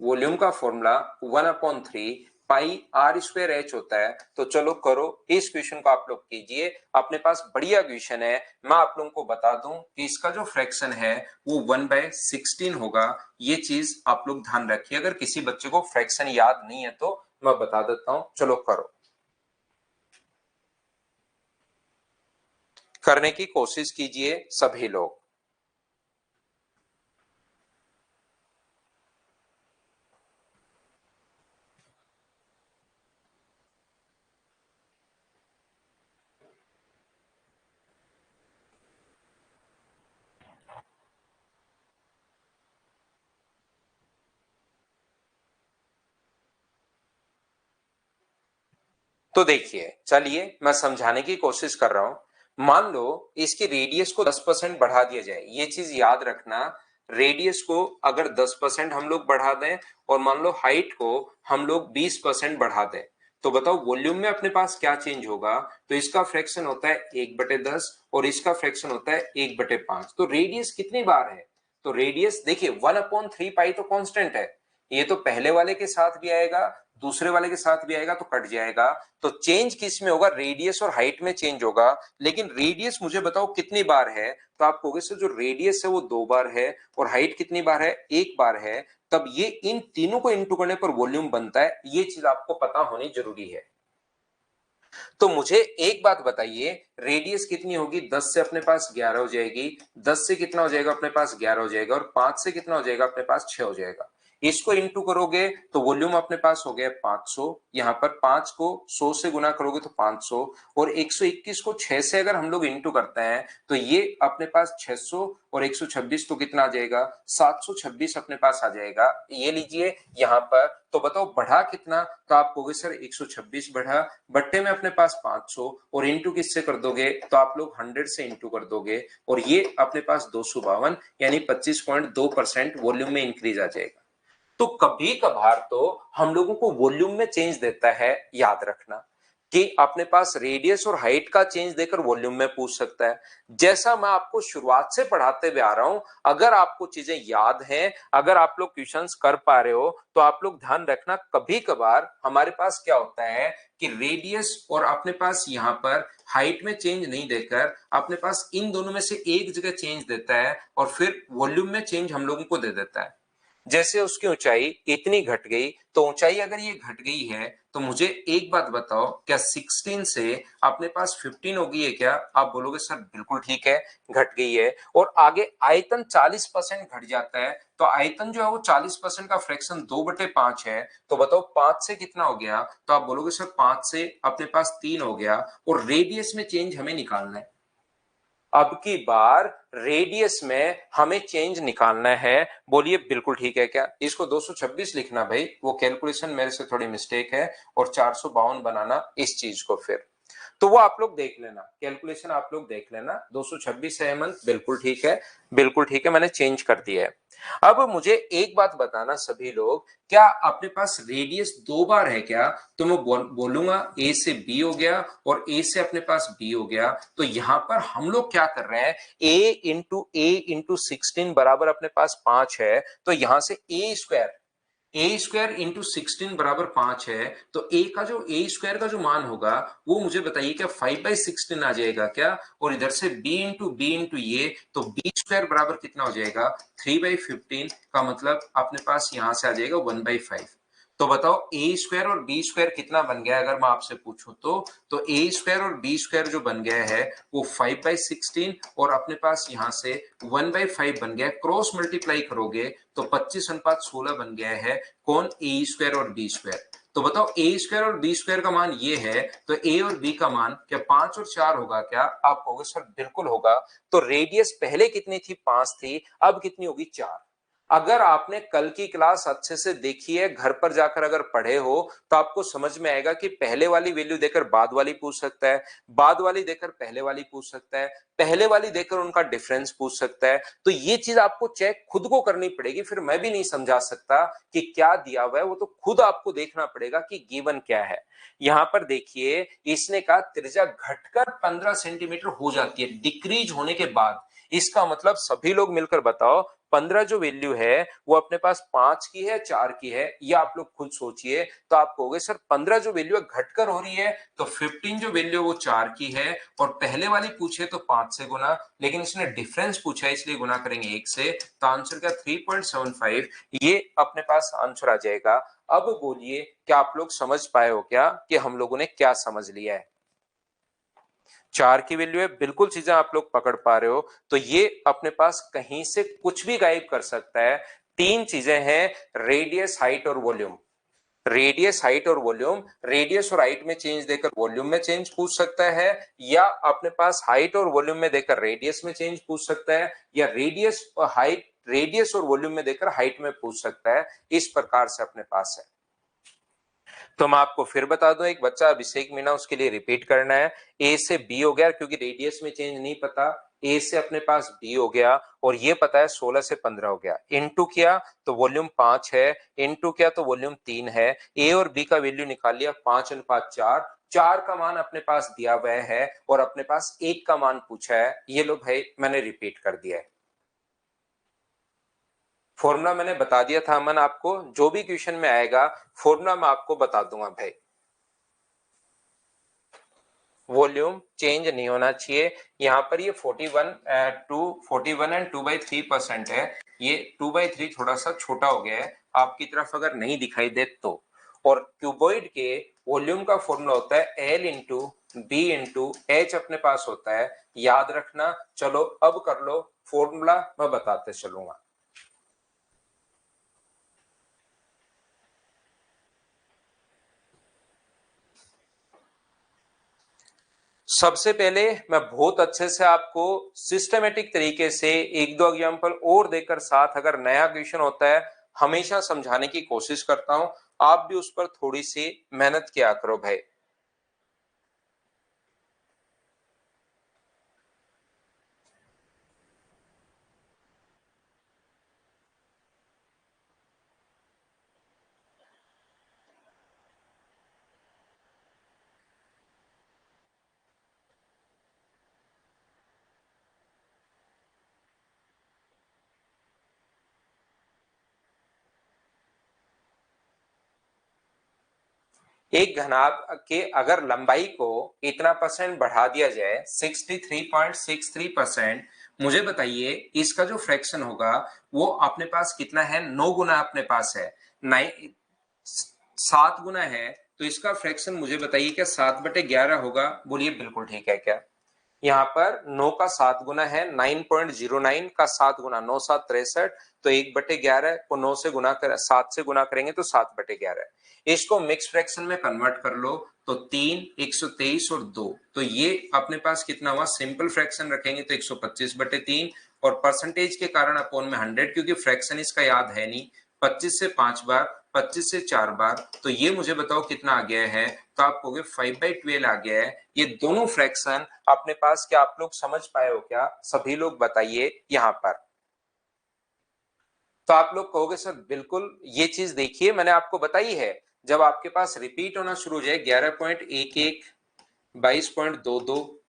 Volume का formula 1/3 pi R square H होता है। तो चलो करो, इस क्वेश्चन को आप लोग कीजिए। अपने पास बढ़िया क्वेश्चन है। मैं आप लोगों को बता दूं कि इसका जो फ्रैक्शन है वो 1/16 होगा। ये चीज आप लोग ध्यान रखिए, अगर किसी बच्चे को फ्रैक्शन याद नहीं है तो मैं बता देता हूं। चलो करो, करने की कोशिश कीजिए सभी लोग। तो देखिए, चलिए मैं समझाने की कोशिश कर रहा हूं। मान लो इसकी रेडियस को 10% बढ़ा दिया जाए, ये चीज याद रखना, रेडियस को अगर 10% हम लोग बढ़ा दें और मान लो हाइट को हम लोग 20% बढ़ा दें, तो बताओ वॉल्यूम में अपने पास क्या चेंज होगा। तो इसका फ्रैक्शन होता है 1/10 और इसका फ्रैक्शन होता है 1/5। तो रेडियस कितनी बार है, तो रेडियस देखिए 1/3 पाई तो कांस्टेंट है, ये तो पहले वाले के साथ भी आएगा दूसरे वाले के साथ भी आएगा तो कट जाएगा। तो चेंज किस में होगा, रेडियस और हाइट में चेंज होगा। लेकिन रेडियस मुझे बताओ कितनी बार है, तो आप कहोगे सर जो रेडियस है वो 2 बार है और हाइट कितनी बार है, 1 बार है। तब ये इन तीनों को इंटू करने पर वॉल्यूम बनता है, ये चीज आपको पता होनी जरूरी है। तो मुझे एक बात बताइए, रेडियस कितनी होगी, 10 से अपने पास 11 हो जाएगी, 10 से कितना हो जाएगा अपने पास 11 हो जाएगा और 5 से कितना हो जाएगा अपने पास 6 हो जाएगा। इसको इंटू करोगे तो वॉल्यूम अपने पास हो गया 500, यहां पर 5 को 100 से गुना करोगे तो 500 और 121 को 6 से अगर हम लोग इंटू करते हैं तो ये अपने पास 600 और 126 तो कितना आ जाएगा 726 अपने पास आ जाएगा। ये लीजिए यहां पर। तो बताओ बढ़ा कितना, तो आप कहोगे सर 126 बढ़ा, बट्टे में अपने पास 500 और इंटू किससे कर दोगे, तो आप लोग 100 से इंटू कर दोगे और ये अपने पास 252 यानी 25.2% वॉल्यूम में इंक्रीज आ जाएगा। तो कभी कभार तो हम लोगों को वॉल्यूम में चेंज देता है, याद रखना कि अपने पास रेडियस और हाइट का चेंज देकर वॉल्यूम में पूछ सकता है। जैसा मैं आपको शुरुआत से पढ़ाते हुए आ रहा हूं, अगर आपको चीजें याद हैं, अगर आप लोग क्वेश्चंस कर पा रहे हो तो आप लोग ध्यान रखना, कभी कभार हमारे पास क्या होता है कि रेडियस और अपने पास यहां पर हाइट में चेंज नहीं देकर अपने पास इन दोनों में से एक जगह चेंज देता है और फिर वॉल्यूम में चेंज हम लोगों को दे देता है। जैसे उसकी ऊंचाई इतनी घट गई, तो ऊंचाई अगर ये घट गई है तो मुझे एक बात बताओ, क्या 16 से अपने पास 15 हो गई है क्या, आप बोलोगे सर बिल्कुल ठीक है घट गई है। और आगे आयतन 40% घट जाता है, तो आयतन जो है वो 40% का फ्रैक्शन 2/5 है। तो बताओ 5 से कितना हो गया, तो आप बोलोगे सर 5 से अपने पास 3 हो गया और रेडियस में चेंज हमें निकालना है। अब की बार रेडियस में हमें चेंज निकालना है, बोलिए बिल्कुल ठीक है क्या। इसको 226 लिखना भाई, वो कैलकुलेशन मेरे से थोड़ी मिस्टेक है, और 452 बनाना इस चीज को फिर। तो वो आप लोग देख लेना, कैलकुलेशन आप लोग देख लेना। 226 है हेमंत, बिल्कुल ठीक है, बिल्कुल ठीक है, मैंने चेंज कर दिया है। अब मुझे एक बात बताना सभी लोग, क्या अपने पास रेडियस 2 बार है क्या, तो मैं बोलूंगा ए से बी हो गया और ए से अपने पास बी हो गया। तो यहां पर हम लोग क्या कर रहे हैं, ए इंटू 16 बराबर अपने पास 5 है, तो यहां से ए स्क्वायर इंटू 16 बराबर 5 है। तो ए का जो ए स्क्वायर का जो मान होगा वो मुझे बताइए, क्या 5/16 आ जाएगा क्या, और इधर से बी इंटू ये, तो बी स्क्वायर बराबर कितना हो जाएगा 3/15 का मतलब अपने पास यहां से आ जाएगा 1/5। तो बताओ ए स्क्वायर और बी स्क्वायर कितना बन गया, अगर मैं आपसे पूछूं तो ए स्क्वायर और बी स्क्वायर जो बन गया है वो 5/16 और अपने पास यहां से 1/5 बन गया। क्रॉस मल्टीप्लाई करोगे तो 25/16 बन गया है, कौन, ए स्क्वायर और बी स्क्वायर। तो बताओ ए स्क्वायर और बी स्क्वायर का मान ये है, तो ए और बी का मान क्या 5 और 4 होगा क्या, आप कहोगे सर बिल्कुल होगा। तो रेडियस पहले कितनी थी, 5 थी, अब कितनी होगी 4। अगर आपने कल की क्लास अच्छे से देखी है, घर पर जाकर अगर पढ़े हो, तो आपको समझ में आएगा कि पहले वाली वैल्यू देकर बाद वाली पूछ सकता है, बाद वाली देकर पहले वाली पूछ सकता है, पहले वाली देकर उनका डिफरेंस पूछ सकता है। तो ये चीज आपको चेक खुद को करनी पड़ेगी, फिर मैं भी नहीं समझा सकता कि क्या दिया हुआ है, वो तो खुद आपको देखना पड़ेगा कि गिवन क्या है। यहां पर देखिए इसने कहा त्रिज्या घटकर 15 सेंटीमीटर हो जाती है डिक्रीज होने के बाद। इसका मतलब सभी लोग मिलकर बताओ, 15 जो वैल्यू है वो अपने पास 5 की है 4 की है, ये आप लोग खुद सोचिए। तो आप कहोगे सर 15 जो वैल्यू है घटकर हो रही है, तो 15 जो वैल्यू वो 4 की है और पहले वाली पूछे तो 5 से गुना, लेकिन इसने डिफरेंस पूछा है इसलिए गुना करेंगे 1 से। तो आंसर क्या 3.75, ये अपने पास आंसर आ जाएगा। अब बोलिए क्या आप लोग समझ पाए हो क्या कि हम लोगों ने क्या समझ लिया है। 4 की वैल्यू है, बिल्कुल चीजें आप लोग पकड़ पा रहे हो। तो ये अपने पास कहीं से कुछ भी गायब कर सकता है। तीन चीजें हैं, रेडियस हाइट और वॉल्यूम। रेडियस हाइट और वॉल्यूम, रेडियस और हाइट में चेंज देकर वॉल्यूम में चेंज पूछ सकता है, या अपने पास हाइट और वॉल्यूम में देकर रेडियस में चेंज पूछ सकता है, या रेडियस और वॉल्यूम में देकर हाइट में पूछ सकता है। इस प्रकार से अपने पास है। तो मैं आपको फिर बता दूं, एक बच्चा अभिषेक मीना, उसके लिए रिपीट करना है। ए से बी हो गया, क्योंकि रेडियस में चेंज नहीं पता। ए से अपने पास बी हो गया, और ये पता है 16 से 15 हो गया। इनटू किया तो वॉल्यूम 5 है, इनटू किया तो वॉल्यूम 3 है। ए और बी का वैल्यू निकाल लिया, 5:4। 4 का मान अपने पास दिया हुआ है, और अपने पास 1 का मान पूछा है। ये लो भाई, मैंने रिपीट कर दिया है। फॉर्मूला मैंने बता दिया था अमन आपको, जो भी क्वेश्चन में आएगा फॉर्मूला मैं आपको बता दूंगा भाई। वॉल्यूम चेंज नहीं होना चाहिए। यहाँ पर ये 41 एंड 2/3% है। ये 2/3 थोड़ा सा छोटा हो गया है, आपकी तरफ अगर नहीं दिखाई दे तो। और क्यूबॉइड के वॉल्यूम का फॉर्मूला होता है L into B into H, अपने पास होता है, याद रखना। चलो अब कर लो फॉर्मूला, मैं बताते चलूंगा। सबसे पहले मैं बहुत अच्छे से आपको सिस्टमेटिक तरीके से एक दो एग्जांपल और देकर साथ, अगर नया क्वेश्चन होता है, हमेशा समझाने की कोशिश करता हूं। आप भी उस पर थोड़ी सी मेहनत किया करो भाई। एक घनाभ के अगर लंबाई को इतना परसेंट बढ़ा दिया जाए, 63.63%, मुझे बताइए इसका जो फ्रैक्शन होगा वो अपने पास कितना है? 9 गुना अपने पास है, 7 गुना है। तो इसका फ्रैक्शन मुझे बताइए, क्या 7/11 होगा? बोलिए बिल्कुल ठीक है क्या? यहाँ पर 9 का 7 गुना है, 9.09 का 7 गुना, 9 7 63, तो 1/11 को 9 से गुना कर, 7 से गुना करेंगे तो 7/11। इसको मिक्स फ्रैक्शन में कन्वर्ट कर लो तो 3, 123 और 2, तो ये अपने पास कितना हुआ? सिंपल फ्रैक्शन रखेंगे तो 125/3, और परसेंटेज के कारण अपॉन में 100, क्योंकि फ्रैक्शन इसका याद है नहीं। 25 से 5 बार, 25 से 4 बार, तो ये मुझे बताओ कितना आ गया है? तो आप कहोगे 5/12 आ गया है। ये दोनों फ्रैक्शन अपने पास, क्या आप लोग समझ पाए हो क्या? सभी लोग बताइए यहाँ पर। तो आप लोग कहोगे सर बिल्कुल, ये चीज देखिए मैंने आपको बताई है। जब आपके पास रिपीट होना शुरू हो जाए, 11.11, 22.22,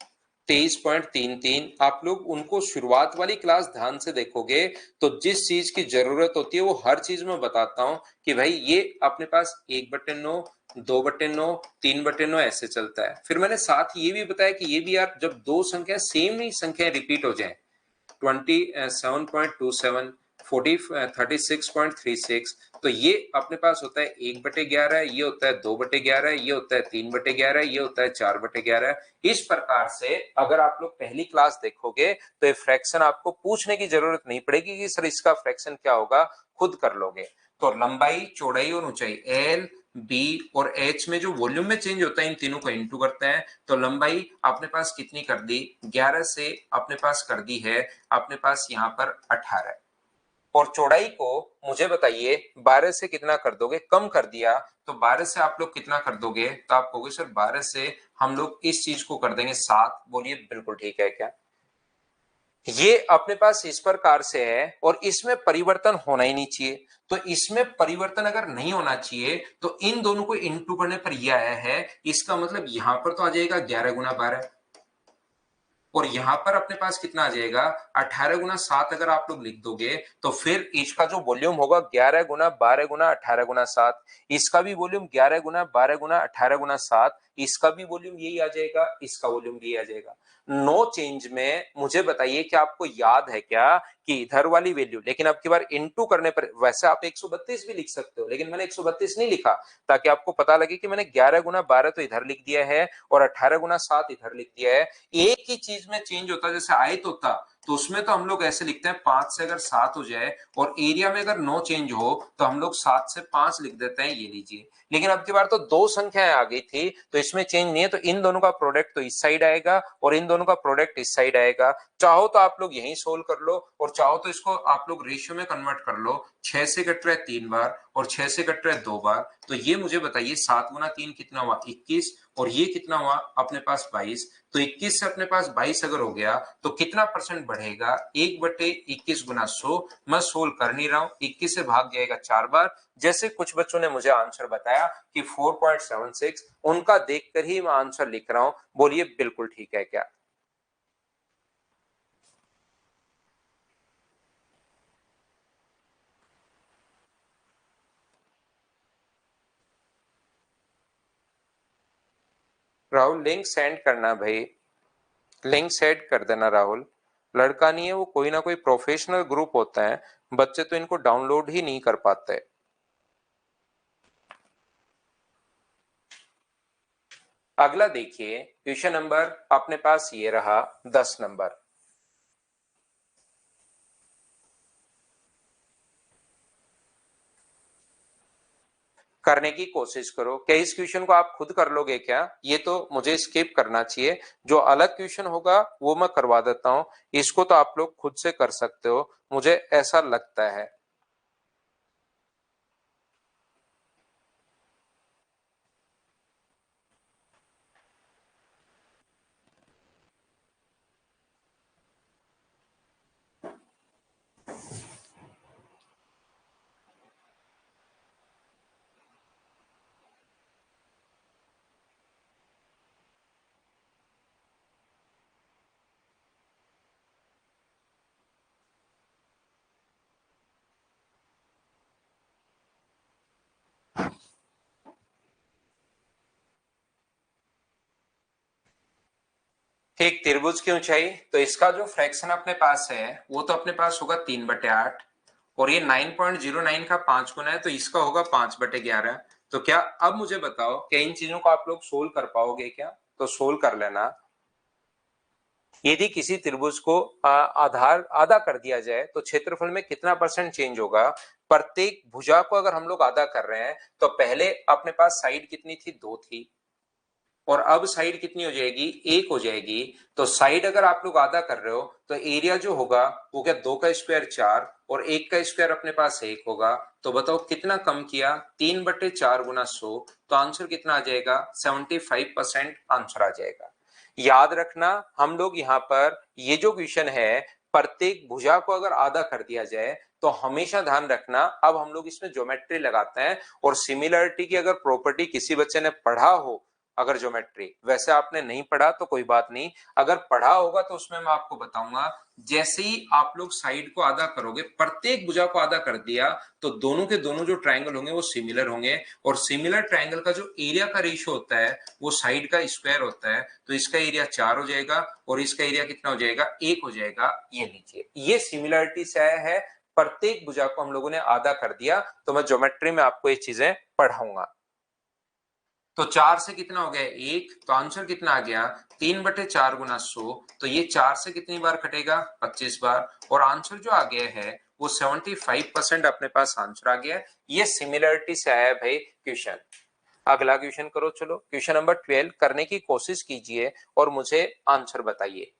23.33, आप लोग उनको शुरुआत वाली क्लास ध्यान से देखोगे तो जिस चीज की जरूरत होती है वो हर चीज में बताता हूं कि भाई ये अपने पास 1/9, 2/9, 3/9 ऐसे चलता है। फिर मैंने साथ ये भी बताया कि ये भी यार, जब दो संख्या सेम ही संख्या रिपीट हो जाए, 27.27, 36.36, तो ये अपने पास होता है 1/11, ये होता है 2/11, ये होता है 3/11, ये होता है 4/11। इस प्रकार से अगर आप लोग पहली क्लास देखोगे तो ये फ्रैक्शन आपको पूछने की जरूरत नहीं पड़ेगी कि सर इसका फ्रैक्शन क्या होगा, खुद कर लोगे। तो लंबाई, चौड़ाई और ऊंचाई, एल, बी और एच में जो वॉल्यूम में चेंज होता है, इन तीनों को इंटू करते हैं। तो लंबाई अपने पास कितनी कर दी? 11 से अपने पास कर दी है अपने पास यहाँ पर 18, और चौड़ाई को मुझे बताइए 12 से कितना कर दोगे? कम कर दिया, तो 12 से आप लोग कितना कर दोगे? तो आप कहोगे सर 12 से हम लोग इस चीज को कर देंगे 7। बोलिए बिल्कुल ठीक है क्या? ये अपने पास इस प्रकार से है, और इसमें परिवर्तन होना ही नहीं चाहिए। तो इसमें परिवर्तन अगर नहीं होना चाहिए तो इन दोनों को इंटू करने पर यह आया है, इसका मतलब यहां पर तो आ जाएगा 11 × 12, और यहां पर अपने पास कितना आ जाएगा? 18 × 7 अगर आप लोग लिख दोगे तो फिर इसका जो वॉल्यूम होगा 11 × 12 × 18 × 7, इसका भी वॉल्यूम 11 × 12 × 18 × 7, इसका भी वॉल्यूम यही आ जाएगा, इसका वॉल्यूम यही आ जाएगा। नो चेंज में मुझे बताइए कि आपको याद है क्या कि इधर वाली वैल्यू, लेकिन अब की बार इनटू करने पर, वैसे आप 132 भी लिख सकते हो, लेकिन मैंने 132 नहीं लिखा, ताकि आपको पता लगे कि मैंने 11 × 12 तो इधर लिख दिया है और 18 × 7 इधर लिख दिया है। एक ही चीज में चेंज होता, जैसे आयत होता तो उसमें तो हम लोग ऐसे लिखते हैं 5 से अगर 7 हो जाए और एरिया में अगर नो चेंज हो तो हम लोग 7 से 5 लिख देते हैं, ये लीजिए। लेकिन अब की बार तो दो संख्याएं आ गई थी तो इसमें चेंज नहीं है, तो इन दोनों का प्रोडक्ट तो इस साइड आएगा और इन दोनों का प्रोडक्ट इस साइड आएगा। चाहो तो आप लोग यहीं सोल्व कर लो और चाहो तो इसको आप लोग रेशियो में कन्वर्ट कर लो। 6 से कट रहा है 3 बार और 6 से कट रहा है 2 बार, तो ये मुझे बताइए 7 गुना 3 कितना हुआ 21 और ये कितना हुआ अपने पास 22। तो 21 से अपने पास 22 अगर हो गया तो कितना परसेंट बढ़ेगा 1/21 गुना 100। मैं सोल्व कर नहीं रहा हूं, 21 से भाग जाएगा 4 बार। जैसे कुछ बच्चों ने मुझे आंसर बताया कि 4.76, उनका देखकर ही मैं आंसर लिख रहा हूं। बोलिए बिल्कुल ठीक है क्या? राहुल लिंक सेंड करना भाई, लिंक सेंड कर देना राहुल। लड़का नहीं है वो, कोई ना कोई प्रोफेशनल ग्रुप होता है, बच्चे तो इनको डाउनलोड ही नहीं कर पाते। अगला देखिए क्वेश्चन नंबर अपने पास ये रहा 10 नंबर। करने की कोशिश करो। क्या इस क्वेश्चन को आप खुद कर लोगे क्या? ये तो मुझे स्किप करना चाहिए, जो अलग क्वेश्चन होगा वो मैं करवा देता हूं, इसको तो आप लोग खुद से कर सकते हो, मुझे ऐसा लगता है। एक त्रिभुज की ऊंचाई, तो इसका जो फ्रैक्शन अपने पास है वो तो अपने पास होगा 3/8 और ये 9.09 का 5 गुना है तो इसका होगा 5/11। तो क्या अब मुझे बताओ क्या इन चीजों को आप लोग सोल्व कर पाओगे क्या? तो सोल्व कर लेना। यदि किसी त्रिभुज को आधार आधा कर दिया जाए तो क्षेत्रफल में कितना परसेंट चेंज होगा? प्रत्येक भुजा को अगर हम लोग आधा कर रहे हैं तो पहले अपने पास साइड कितनी थी? 2 थी और अब साइड कितनी हो जाएगी? 1 हो जाएगी। तो साइड अगर आप लोग आधा कर रहे हो तो एरिया जो होगा वो क्या 2 का स्क्वायर 4 और 1 का स्क्वायर अपने पास 1 होगा। तो बताओ कितना कम किया? 3/4 गुना 100। तो आंसर कितना आ जाएगा? 75% आंसर आ जाएगा। याद रखना हम लोग यहाँ पर ये जो क्वेश्चन है, प्रत्येक भुजा को अगर आधा कर दिया जाए तो हमेशा ध्यान रखना अब हम लोग इसमें ज्योमेट्री लगाते हैं और सिमिलरिटी की अगर प्रॉपर्टी किसी बच्चे ने पढ़ा हो, अगर ज्योमेट्री वैसे आपने नहीं पढ़ा तो कोई बात नहीं, अगर पढ़ा होगा तो उसमें मैं आपको बताऊंगा। जैसे ही आप लोग साइड को आधा करोगे, प्रत्येक भुजा को आधा कर दिया, तो दोनों के दोनों जो ट्रायंगल होंगे वो सिमिलर होंगे और सिमिलर ट्रायंगल का जो एरिया का रेशियो होता है वो साइड का स्क्वायर होता है। तो इसका एरिया 4 हो जाएगा और इसका एरिया कितना हो जाएगा? 1 हो जाएगा। ये लीजिए, ये सिमिलरिटी से आया है। प्रत्येक भुजा को हम लोगों ने आधा कर दिया, तो मैं ज्योमेट्री में आपको ये चीजें पढ़ाऊंगा। तो 4 से कितना हो गया? 1। तो आंसर कितना आ गया? 3/4 गुना 100। तो ये 4 से कितनी बार कटेगा? 25 बार। और आंसर जो आ गया है वो 75% अपने पास आंसर आ गया। ये सिमिलरिटी से आया है भाई क्वेश्चन। अगला क्वेश्चन करो, चलो क्वेश्चन नंबर 12 करने की कोशिश कीजिए और मुझे आंसर बताइए।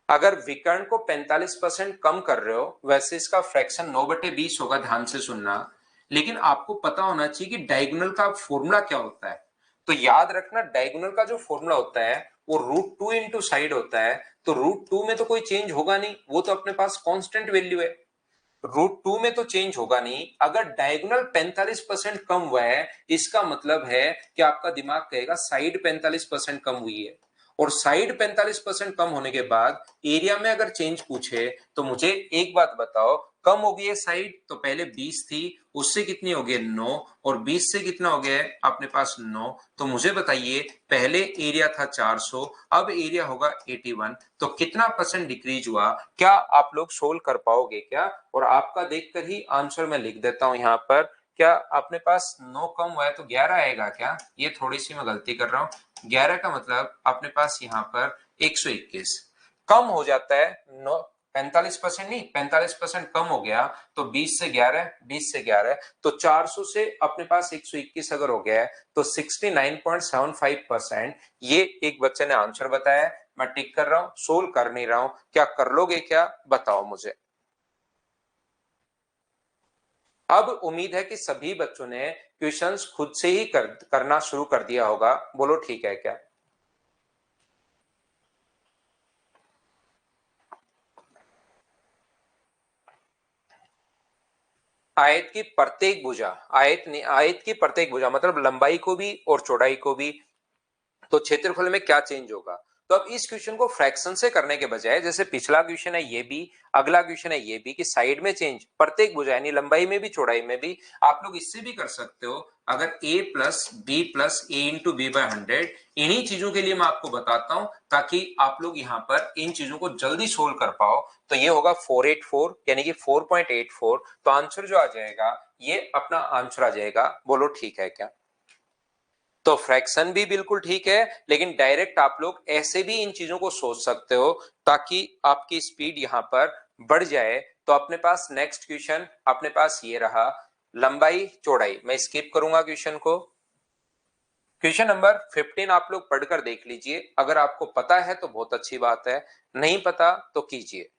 अगर विकर्ण को 45% कम कर रहे हो, वैसे इसका फ्रैक्शन 9/20 होगा, ध्यान से सुनना। लेकिन आपको पता होना चाहिए कि डायगोनल का फॉर्मूला क्या होता है। तो याद रखना डायगोनल का जो फॉर्मूला होता है वो √2 इंटू साइड होता है। तो √2 में तो कोई चेंज होगा नहीं, वो तो अपने पास कांस्टेंट वैल्यू है। √2 में तो चेंज होगा नहीं। अगर डायगोनल 45% कम हुआ है, इसका मतलब है कि आपका दिमाग कहेगा साइड 45% कम हुई है। और साइड 45% कम होने के बाद एरिया में अगर चेंज पूछे तो मुझे एक बात बताओ, कम हो गई है साइड, तो पहले 20 थी, उससे कितनी हो गई 9, और 20 से कितना हो गया है अपने पास 9। तो मुझे बताइए पहले एरिया था 400, अब एरिया होगा 81, तो कितना परसेंट डिक्रीज हुआ? क्या आप लोग सोल्व कर पाओगे क्या? और आपका देखकर ही आंसर मैं लिख देता हूं यहाँ पर। क्या अपने पास 9 कम हुआ है तो 11 आएगा क्या? ये थोड़ी सी मैं गलती कर रहा हूँ। 11 का मतलब अपने पास यहाँ पर 121 कम हो जाता है। 9 45% नहीं, 45% कम हो गया, तो 20 से 11, 20 से 11, तो 400 से अपने पास 121 अगर हो गया है तो 69.75%। ये एक बच्चे ने आंसर बताया। मैं टिक कर रहा हूं, सोल्व कर नहीं रहा हूं। क्या कर लोगे क्या? बताओ मुझे। अब उम्मीद है कि सभी बच्चों ने क्वेश्चंस खुद से ही करना शुरू कर दिया होगा। बोलो ठीक है क्या? आयत की प्रत्येक भुजा, आयत की प्रत्येक भुजा मतलब लंबाई को भी और चौड़ाई को भी, तो क्षेत्रफल में क्या चेंज होगा? तो अब इस क्वेश्चन को फ्रैक्शन से करने के बजाय, जैसे पिछला क्वेश्चन है ये भी, अगला क्वेश्चन है ये भी, कि साइड में चेंज प्रत्येक भुजा यानी लंबाई में भी चौड़ाई में भी, आप लोग इससे भी कर सकते हो। अगर a plus B plus A into B by 100, इन्हीं चीजों के लिए मैं आपको बताता हूं ताकि आप लोग यहाँ पर इन चीजों को जल्दी सोल्व कर पाओ। तो ये होगा 484 यानी कि 4.84, तो आंसर जो आ जाएगा ये अपना आंसर आ जाएगा। बोलो ठीक है क्या? तो फ्रैक्शन भी बिल्कुल ठीक है, लेकिन डायरेक्ट आप लोग ऐसे भी इन चीजों को सोच सकते हो ताकि आपकी स्पीड यहां पर बढ़ जाए। तो अपने पास नेक्स्ट क्वेश्चन अपने पास ये रहा, लंबाई चौड़ाई। मैं स्किप करूंगा क्वेश्चन को। क्वेश्चन नंबर 15 आप लोग पढ़कर देख लीजिए। अगर आपको पता है तो बहुत अच्छी बात है, नहीं पता तो कीजिए।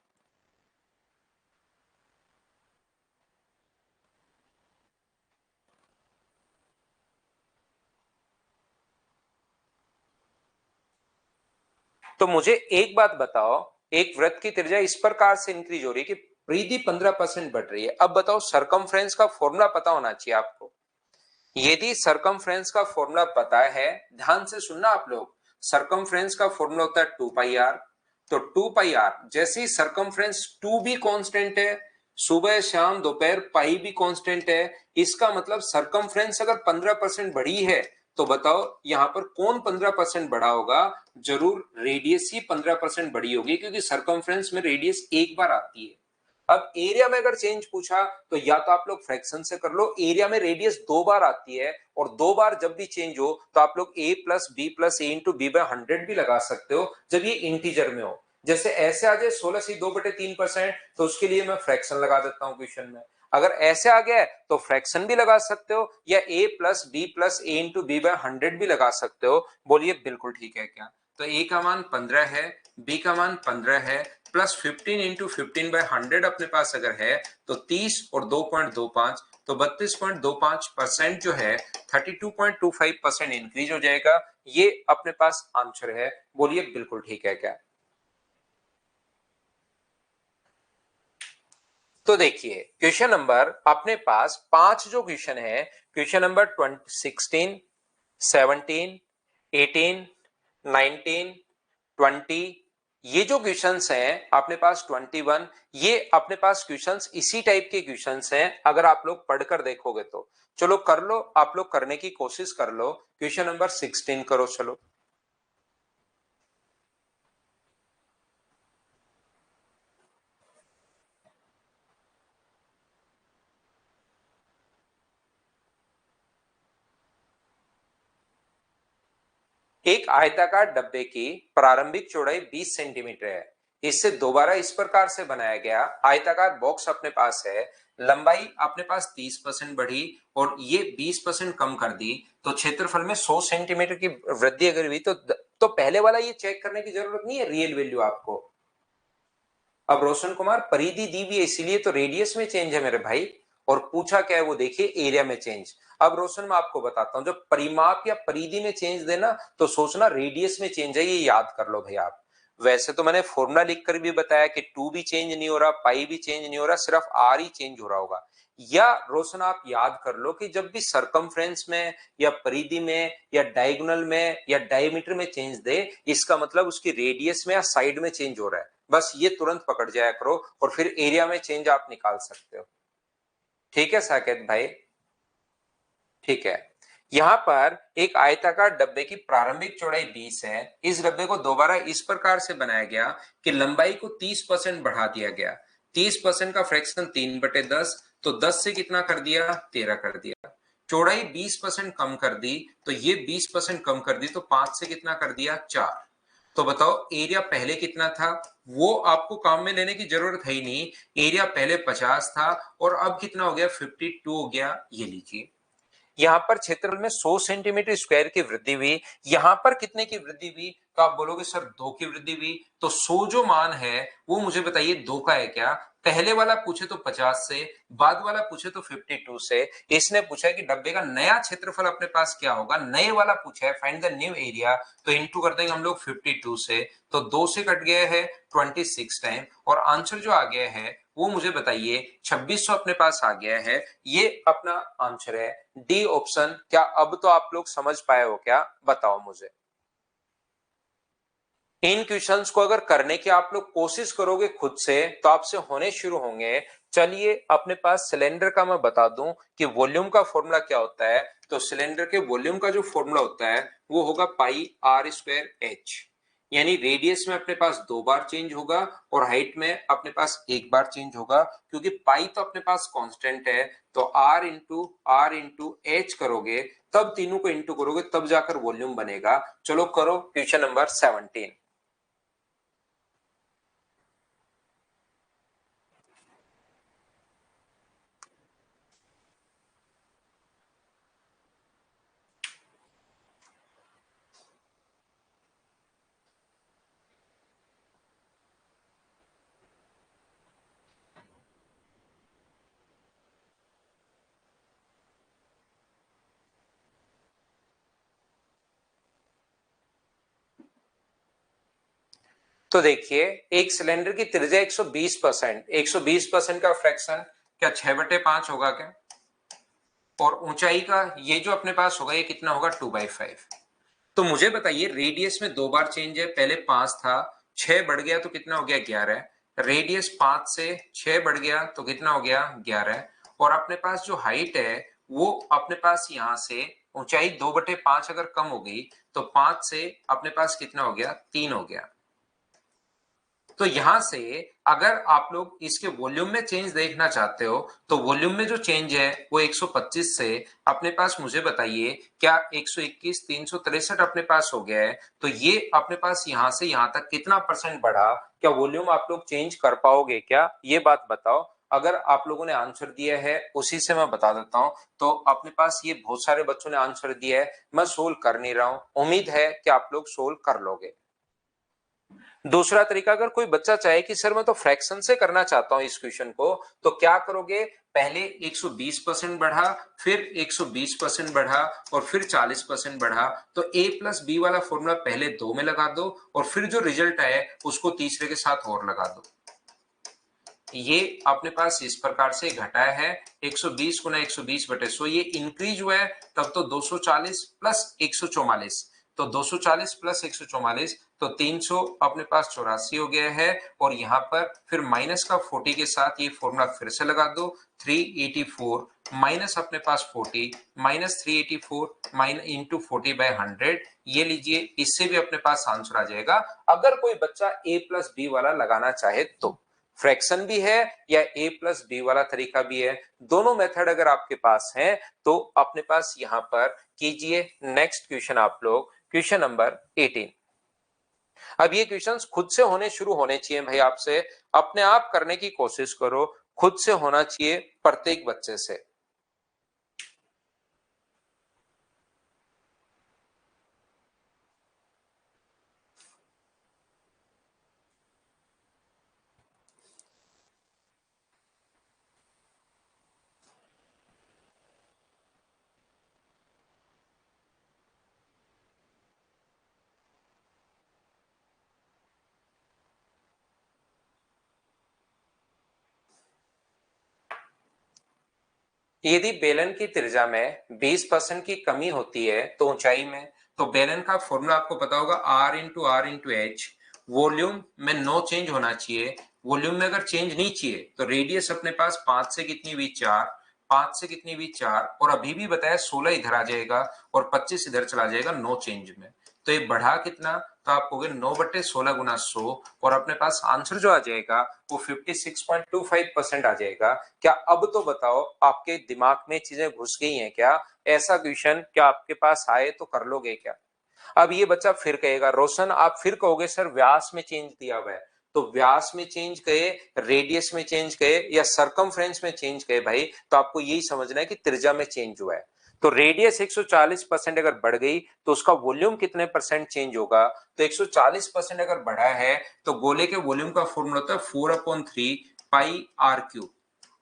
तो मुझे एक बात बताओ, एक वृत्त की त्रिज्या इस प्रकार से इंक्रीज हो रही है कि परिधि 15% बढ़ रही है। अब बताओ सरकमफ्रेंस का फॉर्मूला पता होना चाहिए आपको। यदि सरकमफ्रेंस का फॉर्मूला पता है, ध्यान से सुनना आप लोग, सरकमफ्रेंस का फॉर्मूला होता है 2 पाई आर। तो 2 पाई आर, जैसे ही सरकमफ्रेंस 2 भी कांस्टेंट है, सुबह शाम दोपहर पाई भी कांस्टेंट है, इसका मतलब सरकमफ्रेंस अगर 15% बढ़ी है, तो बताओ यहां पर कौन 15% बढ़ा होगा? जरूर रेडियस ही 15% बढ़ी होगी, क्योंकि सरकमफ्रेंस में रेडियस एक बार आती है। अब एरिया में अगर चेंज पूछा तो या तो आप लोग फ्रैक्शन से कर लो, एरिया में रेडियस 2 बार आती है, और 2 बार जब भी चेंज हो तो आप लोग a plus B plus A into B by 100 भी लगा सकते हो जब ये इंटीजर में हो। जैसे ऐसे आ जाए 16 × 2/3%, तो उसके लिए मैं फ्रैक्शन लगा देता हूं क्वेश्चन में। अगर ऐसे आ गया तो फ्रैक्शन भी लगा सकते हो, या a plus B plus A into B by 100 भी लगा सकते हो। बोलिए बिल्कुल ठीक है क्या? तो a का मान 15 है, b का मान 15 है, प्लस 15 इंटू 15/100 अपने पास अगर है तो 30 और 2.25, तो 32.25% जो है 32.25% इंक्रीज हो जाएगा। ये अपने पास आंसर है। बोलिए बिल्कुल ठीक है क्या? तो देखिए क्वेश्चन नंबर अपने पास 5 जो क्वेश्चन है, क्वेश्चन नंबर 16, 17, 18, 19, 20, ये जो क्वेश्चंस हैं अपने पास 21, ये अपने पास क्वेश्चंस इसी टाइप के क्वेश्चंस हैं अगर आप लोग पढ़कर देखोगे तो। चलो कर लो, आप लोग करने की कोशिश कर लो। क्वेश्चन नंबर 16 करो चलो। एक आयताकार डब्बे की प्रारंभिक चौड़ाई 20 सेंटीमीटर है, इससे दोबारा इस प्रकार से बनाया गया आयताकार बॉक्स अपने पास है। लंबाई अपने पास 30% बढ़ी और ये 20% कम कर दी, तो क्षेत्रफल में 100 सेंटीमीटर की वृद्धि अगर हुई तो पहले वाला ये चेक करने की जरूरत नहीं है रियल वैल्यू आपको। अब रोशन कुमार परिधि दी हुई है इसीलिए तो रेडियस में चेंज है मेरे भाई, और पूछा क्या है वो देखिए, एरिया में चेंज। अब रोशन मैं आपको बताता हूं, जब परिमाप या परिधि में चेंज देना तो सोचना रेडियस में चेंज है, ये याद कर लो भाई आप। वैसे तो मैंने फॉर्मूला लिखकर भी बताया कि 2 भी चेंज नहीं हो रहा, पाई भी चेंज नहीं हो रहा, सिर्फ आर ही चेंज हो रहा होगा। या रोशन आप याद कर लो कि जब भी सरकमफ्रेंस में या परिधि में या डायगोनल में या डायमीटर में चेंज दे, इसका मतलब उसकी रेडियस में या साइड में चेंज हो रहा है। बस ये तुरंत पकड़ जाया करो और फिर एरिया में चेंज आप निकाल सकते हो। ठीक है साकेत भाई? ठीक है। यहां पर एक आयताकार डब्बे की प्रारंभिक चौड़ाई 20 है। इस डब्बे को दोबारा इस प्रकार से बनाया गया कि लंबाई को 30% बढ़ा दिया गया। 30% का फ्रैक्शन 3/10, तो 10 से कितना कर दिया? 13 कर दिया। चौड़ाई 20% कम कर दी, तो ये 20% कम कर दी, तो 5 से कितना कर दिया? 4। तो बताओ एरिया पहले कितना था? वो आपको काम में लेने की जरूरत है ही नहीं। एरिया पहले 50 था और अब कितना हो गया? 52 हो गया। ये लीजिए, यहाँ पर क्षेत्रफल में 100 सेंटीमीटर स्क्वायर की वृद्धि हुई। यहाँ पर कितने की वृद्धि हुई? तो आप बोलोगे सर 2 की वृद्धि हुई। तो 100 जो मान है वो मुझे बताइए 2 का है क्या? पहले वाला पूछे तो 50 से, बाद वाला पूछे तो 52 से। इसने पूछा है कि डब्बे का नया क्षेत्रफल अपने पास क्या होगा। नए वाला पूछा है फाइंड द न्यू एरिया, तो इंटू कर देंगे हम लोग 52 से। तो 2 से कट गया है 26 टाइम, और आंसर जो आ गया है वो मुझे बताइए 2600 अपने पास आ गया है। ये अपना आंसर है, डी ऑप्शन। क्या अब तो आप लोग समझ पाए हो क्या? बताओ मुझे। इन क्वेश्चंस को अगर करने की आप लोग कोशिश करोगे खुद से तो आपसे होने शुरू होंगे। चलिए अपने पास सिलेंडर का मैं बता दूं कि वॉल्यूम का फॉर्मूला क्या होता है। तो सिलेंडर के वॉल्यूम का जो फॉर्मूला होता है वो होगा पाई आर स्क्वायर एच। यानी रेडियस में अपने पास 2 बार चेंज होगा और हाइट में अपने पास 1 बार चेंज होगा, क्योंकि पाई तो अपने पास कांस्टेंट है। तो आर इंटू एच करोगे, तब तीनों को इंटू करोगे, तब जाकर वॉल्यूम बनेगा। चलो करो क्वेश्चन नंबर 17। तो देखिए, एक सिलेंडर की त्रिज्या 120%, 120% का फ्रैक्शन क्या 6/5 होगा क्या? और ऊंचाई का ये जो अपने पास होगा ये कितना होगा? 2/5। तो मुझे बताइए रेडियस में 2 बार चेंज है, पहले 5 था, 6 बढ़ गया तो कितना हो गया? 11। रेडियस 5 से 6 बढ़ गया तो कितना हो गया? 11। और अपने पास जो हाइट है वो अपने पास यहां से ऊंचाई 2/5 अगर कम हो गई तो 5 से अपने पास कितना हो गया? 3 हो गया। तो यहां से अगर आप लोग इसके वॉल्यूम में चेंज देखना चाहते हो तो वॉल्यूम में जो चेंज है वो 125 से अपने पास मुझे बताइए क्या 121, 363 अपने पास हो गया है। तो ये अपने पास यहां से यहां तक कितना परसेंट बढ़ा? क्या वॉल्यूम आप लोग चेंज कर पाओगे क्या? ये बात बताओ। अगर आप लोगों ने आंसर दिया है उसी से मैं बता देता हूं। तो अपने पास ये बहुत सारे बच्चों ने आंसर दिया है, मैं सोल्व कर नहीं रहा हूं। उम्मीद है कि आप लोग सोल्व कर लोगे। दूसरा तरीका, अगर कोई बच्चा चाहे कि सर मैं तो फ्रैक्शन से करना चाहता हूं इस क्वेश्चन को, तो क्या करोगे? पहले 120% बढ़ा, फिर 120% बढ़ा और फिर 40% बढ़ा। तो a प्लस बी वाला फॉर्मूला पहले 2 में लगा दो और फिर जो रिजल्ट आए उसको तीसरे के साथ और लगा दो। ये अपने पास इस प्रकार से घटाया है 120 गुना 120/100, ये इंक्रीज हुआ है तब तो 240 प्लस 144, तो 240 प्लस 144 तो 300 अपने पास 84 हो गया है। और यहाँ पर फिर माइनस का 40 के साथ ये फॉर्मूला फिर से लगा दो, 384 माइनस अपने पास 40 माइनस 384 माइनस इंटू 40/100। ये लीजिए, इससे भी अपने पास आंसर आ जाएगा अगर कोई बच्चा a प्लस बी वाला लगाना चाहे तो। फ्रैक्शन भी है या a प्लस बी वाला तरीका भी है, दोनों मेथड अगर आपके पास हैं तो अपने पास यहां पर कीजिए। नेक्स्ट क्वेश्चन आप लोग, क्वेश्चन नंबर 18। अब ये क्वेश्चंस खुद से होने शुरू होने चाहिए भाई, आपसे अपने आप करने की कोशिश करो, खुद से होना चाहिए प्रत्येक बच्चे से। यदि बेलन की त्रिज्या में 20% की कमी होती है तो ऊंचाई में, तो बेलन का फॉर्मूला आपको पता होगा आर इंटू एच। वॉल्यूम में नो चेंज होना चाहिए, वॉल्यूम में अगर चेंज नहीं चाहिए तो रेडियस अपने पास 5 से कितनी हुई 4, 5 से कितनी हुई 4, और अभी भी बताया 16 इधर आ जाएगा और 25 इधर चला जाएगा नो चेंज में। तो ये बढ़ा कितना, तो आप कहोगे 9/16 गुना 100, और अपने पास आंसर जो आ जाएगा वो 56.25% आ जाएगा। क्या अब तो बताओ आपके दिमाग में चीजें घुस गई हैं क्या? ऐसा क्वेश्चन क्या आपके पास आए तो कर लोगे क्या? अब ये बच्चा फिर कहेगा रोशन, आप फिर कहोगे सर व्यास में चेंज दिया हुआ है, तो व्यास में चेंज कहे, रेडियस में चेंज कहे या सरकमफ्रेंस में चेंज कहे भाई, तो आपको यही समझना है कि त्रिज्या में चेंज हुआ है। तो रेडियस 140% अगर बढ़ गई तो उसका वॉल्यूम कितने परसेंट चेंज होगा? तो 140% अगर बढ़ा है तो गोले के वॉल्यूम का फॉर्मूला होता है 4/3 पाई आर क्यूब।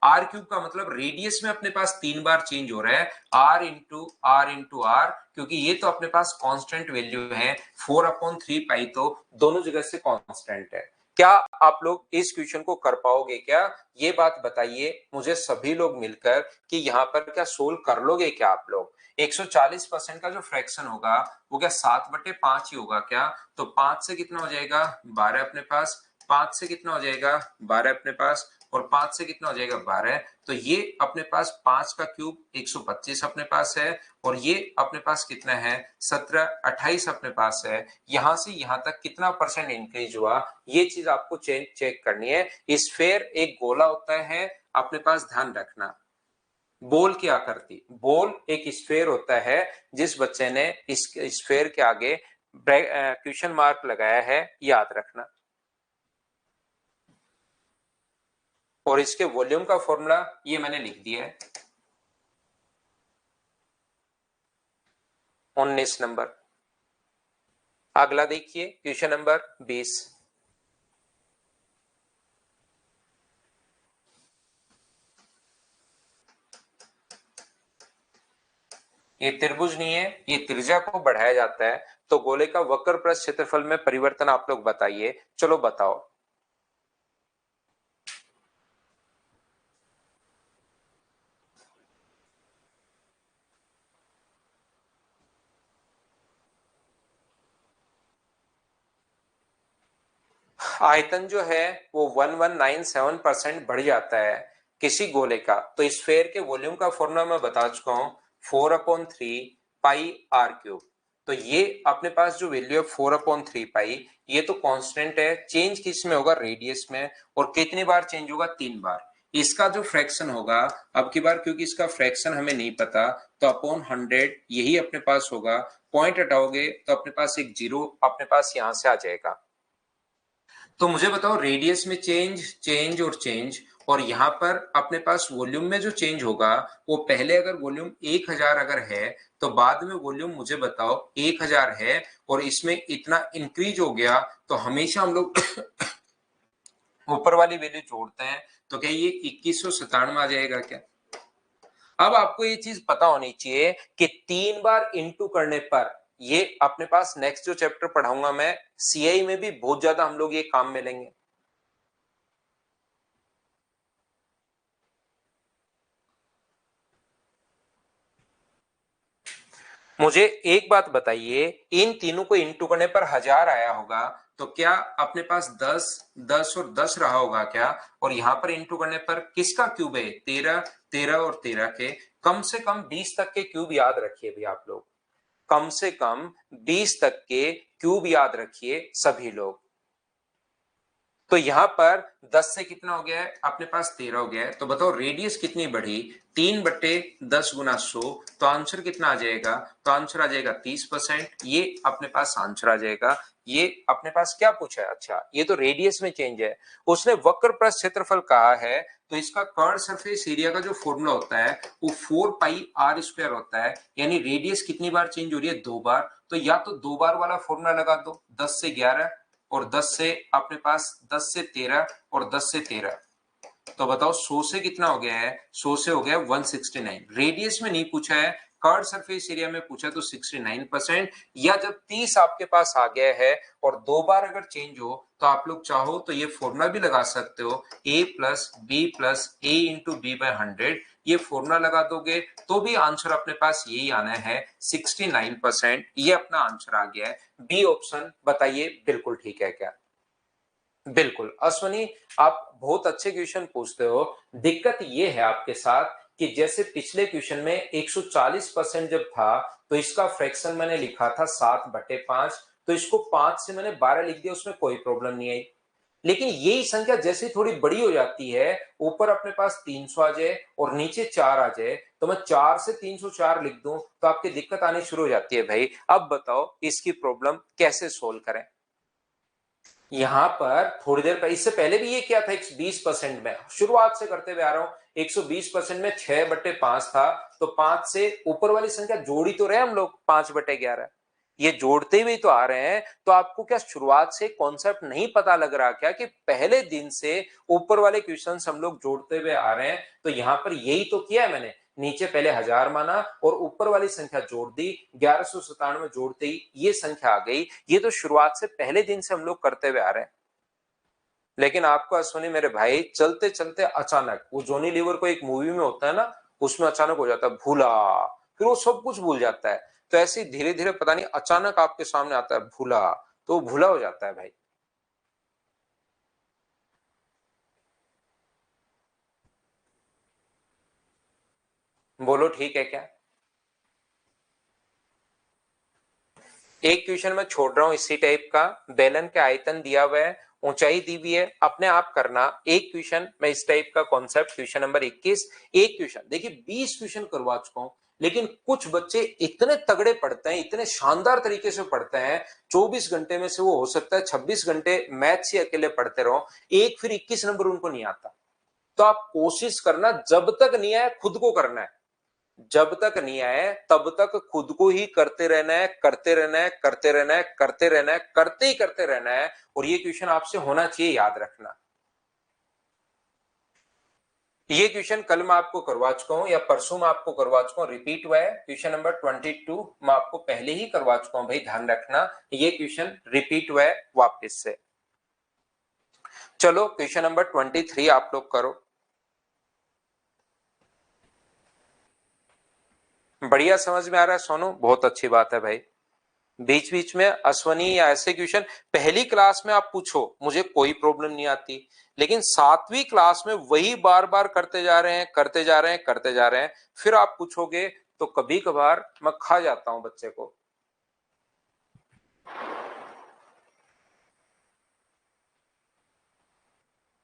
आर क्यूब का मतलब रेडियस में अपने पास 3 बार चेंज हो रहा है, R into R into R, क्योंकि ये तो अपने पास कांस्टेंट वैल्यू है, 4/3 पाई तो दोनों जगह से कांस्टेंट है। क्या आप लोग इस क्वेश्चन को कर पाओगे क्या? ये बात बताइए मुझे सभी लोग मिलकर कि यहाँ पर क्या सोल्व कर लोगे क्या आप लोग? 140% का जो फ्रैक्शन होगा वो क्या 7/5 ही होगा क्या? तो 5 से कितना हो जाएगा 12 अपने पास, 5 से कितना हो जाएगा 12 अपने पास, और 5 से कितना हो जाएगा 12। तो ये अपने पास 5 का क्यूब 125 अपने पास है, और ये अपने पास कितना है 17, 28 अपने पास है। यहां से यहां तक कितना परसेंट इंक्रीज हुआ, ये चीज आपको चेक करनी है। स्फेयर एक गोला होता है, अपने पास ध्यान रखना। बॉल क्या करती, बॉल एक स्फेयर होता है, जिस बच्चे ने इस स्फेयर के आगे क्वेश्चन मार्क लगाया है याद रखना। और इसके वॉल्यूम का फॉर्मूला ये मैंने लिख दिया है 19 नंबर। अगला देखिए क्वेश्चन नंबर 20। ये त्रिभुज नहीं है, ये त्रिज्या को बढ़ाया जाता है। तो गोले का वक्र पृष्ठ क्षेत्रफल में परिवर्तन आप लोग बताइए, चलो बताओ। आयतन जो है वो 1197% बढ़ जाता है किसी गोले का। तो स्फेयर के वॉल्यूम का फॉर्मूला मैं बता चुका हूं 4/3 पाई आर क्यूब। तो ये अपने पास जो वैल्यू है 4/3 पाई, ये तो कांस्टेंट है, चेंज किस में होगा रेडियस में, और कितनी बार चेंज होगा 3 बार। इसका जो फ्रैक्शन होगा अब की बार, क्योंकि इसका फ्रैक्शन हमें नहीं पता, तो अपॉन 100 यही अपने पास होगा। पॉइंट हटाओगे तो अपने पास एक जीरो अपने पास यहां से आ जाएगा। तो मुझे बताओ रेडियस में चेंज, चेंज और चेंज, और यहां पर अपने पास वॉल्यूम में जो चेंज होगा वो पहले अगर वॉल्यूम 1000 अगर है तो बाद में वॉल्यूम मुझे बताओ 1000 है, और इसमें इतना इंक्रीज हो गया, तो हमेशा हम लोग ऊपर वाली वैल्यू जोड़ते हैं। तो क्या ये 2197 आ जाएगा क्या? अब आपको ये चीज पता होनी चाहिए कि 3 बार इंटू करने पर, ये अपने पास नेक्स्ट जो चैप्टर पढ़ाऊंगा मैं सीआई में भी बहुत ज्यादा हम लोग ये काम में लेंगे। मुझे एक बात बताइए, इन तीनों को इंटू करने पर 1000 आया होगा, तो क्या अपने पास 10, 10 और 10 रहा होगा क्या? और यहां पर इंटू करने पर किसका क्यूब है 13, 13 और 13 के कम से कम 20 तक के क्यूब याद रखिए भी आप लोग, कम से कम 20 तक के क्यूब याद रखिए सभी लोग। तो यहां पर 10 से कितना हो गया है अपने पास 13 हो गया है। तो बताओ रेडियस कितनी बढ़ी 3/10 गुना 100, तो आंसर कितना आ जाएगा? तो आंसर आ जाएगा 30%। ये अपने पास आंसर आ जाएगा। ये अपने पास क्या पूछा है? अच्छा ये तो रेडियस में चेंज है, उसने वक्र पृष्ठ क्षेत्रफल कहा है, तो इसका कर्व सरफेस एरिया का जो फॉर्मूला होता है वो 4 पाई r² होता है। यानी रेडियस कितनी बार चेंज हो रही है 2 बार, तो या तो 2 बार वाला फॉर्मूला लगा दो 10 से 11, और 10 से अपने पास 10 से 13, और 10 से 13। तो बताओ 100 से कितना हो गया है? 100 से हो गया 169। रेडियस में नहीं पूछा है, कर्व सरफेस एरिया में पूछा, तो 69%। या जब 30 आपके पास आ गया है और 2 बार अगर चेंज हो, तो आप लोग चाहो तो ये फॉर्मूला भी लगा सकते हो, a plus B plus A into B by 100। ये फॉर्मूला लगा दोगे तो भी आंसर अपने पास यही आना है 69%। ये अपना आंसर आ गया है। बी ऑप्शन बताइए बिल्कुल ठीक है क्या? बिल्कुल अश्वनी, आप बहुत अच्छे क्वेश्चन पूछते हो। दिक्कत ये है आपके साथ कि जैसे पिछले क्वेश्चन में 140% जब था तो इसका फ्रैक्शन मैंने लिखा था 7/5, तो इसको 5 से मैंने 12 लिख दिया, उसमें कोई प्रॉब्लम नहीं आई। लेकिन यही संख्या जैसे थोड़ी बड़ी हो जाती है, ऊपर अपने पास 300 आ जाए और नीचे 4 आ जाए, तो मैं 4 से 304 लिख दूं तो आपकी दिक्कत आनी शुरू हो जाती है भाई। अब बताओ इसकी प्रॉब्लम कैसे सोल्व करें। यहां पर थोड़ी देर पहले, इससे पहले भी ये क्या था, 120% में शुरुआत से करते हुए आ रहा हूं। 120% में 6/5 था, तो 5 से ऊपर वाली संख्या जोड़ी तो रहे हम लोग, 5/11, ये जोड़ते हुए तो आ रहे हैं। तो आपको क्या शुरुआत से कॉन्सेप्ट नहीं पता लग रहा क्या कि पहले दिन से ऊपर वाले क्वेश्चंस हम लोग जोड़ते हुए आ रहे हैं। तो यहां पर यही तो किया है मैंने, नीचे पहले 1000 माना और ऊपर वाली संख्या जोड़ दी, 1197 जोड़ते ही ये संख्या आ गई। ये तो शुरुआत से पहले दिन से हम लोग करते हुए आ रहे हैं। लेकिन आपको अश्विनी मेरे भाई, चलते चलते अचानक, वो जॉनी लीवर को एक मूवी में होता है ना, उसमें अचानक हो जाता है भूला, फिर वो सब कुछ भूल जाता है। तो ऐसे धीरे धीरे पता नहीं अचानक आपके सामने आता है भूला, तो वो भूला हो जाता है भाई। बोलो ठीक है क्या। एक क्वेश्चन मैं छोड़ रहा हूं इसी टाइप का, बेलन के आयतन दिया हुआ है, ऊंचाई दी हुई है, अपने आप करना। एक क्वेश्चन मैं इस टाइप का कॉन्सेप्ट, क्वेश्चन नंबर 21। एक क्वेश्चन देखिए, 20 क्वेश्चन करवा चुका हूं, लेकिन कुछ बच्चे इतने तगड़े पढ़ते हैं, इतने शानदार तरीके से पढ़ते हैं, 24 घंटे में से वो हो सकता है 26 घंटे मैथ से अकेले पढ़ते रहो, एक फिर 21 नंबर उनको नहीं आता। तो आप कोशिश करना, जब तक नहीं आए खुद को करना है, जब तक नहीं आए तब तक खुद को ही करते रहना है, करते रहना है, करते रहना है, करते रहना है, करते ही करते रहना है। और ये क्वेश्चन आपसे होना चाहिए, याद रखना। ये क्वेश्चन कल मैं आपको करवा चुका हूं या परसों मैं आपको करवा चुका हूं, रिपीट हुआ है। क्वेश्चन नंबर 22 मैं आपको पहले ही करवा चुका हूं भाई, ध्यान रखना। ये क्वेश्चन रिपीट हुआ है वापस से। चलो क्वेश्चन नंबर 23 आप लोग करो। बढ़िया समझ में आ रहा है सोनू, बहुत अच्छी बात है भाई। बीच बीच में अश्वनी या ऐसे क्वेश्चन पहली क्लास में आप पूछो, मुझे कोई प्रॉब्लम नहीं आती। लेकिन 7वीं क्लास में वही बार बार करते जा रहे हैं, करते जा रहे हैं, करते जा रहे हैं, फिर आप पूछोगे तो कभी कभार मैं खा जाता हूं बच्चे को।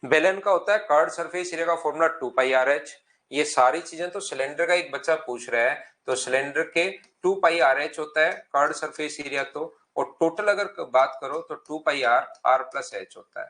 बेलन का होता है कर्ड सरफेस एरिया का फॉर्मूला 2πRH। ये सारी चीजें तो सिलेंडर का एक बच्चा पूछ रहा है, तो सिलेंडर के 2πRH होता है कर्ड सरफेस एरिया, तो और टोटल अगर बात करो तो 2πR+H होता है।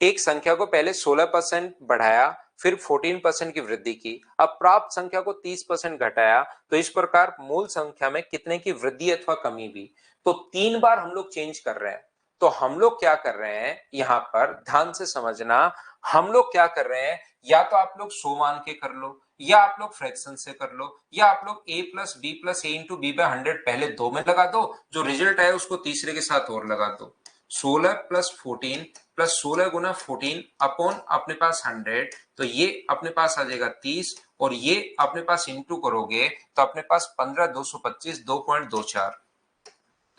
एक संख्या को पहले 16% बढ़ाया, फिर 14% की वृद्धि की, अब प्राप्त संख्या को 30% घटाया, तो इस प्रकार मूल संख्या में कितने की वृद्धि अथवा कमी हुई। तो 3 बार हम लोग चेंज कर रहे हैं। तो हम लोग क्या कर रहे हैं, यहां पर ध्यान से समझना, हम लोग क्या कर रहे हैं, या तो आप लोग 100 मान के कर लो, या आप लोग फ्रैक्शन से कर लो, या आप लोग a+b+a*b/100 पहले दो में लगा दो, जो रिजल्ट आए उसको तीसरे के साथ और लगा दो। 16+14 + 16 × 14 अपॉन अपने पास 100, तो ये अपने पास आ जाएगा 30, और ये अपने पास इंटू करोगे तो अपने पास 15, 225, 2.24,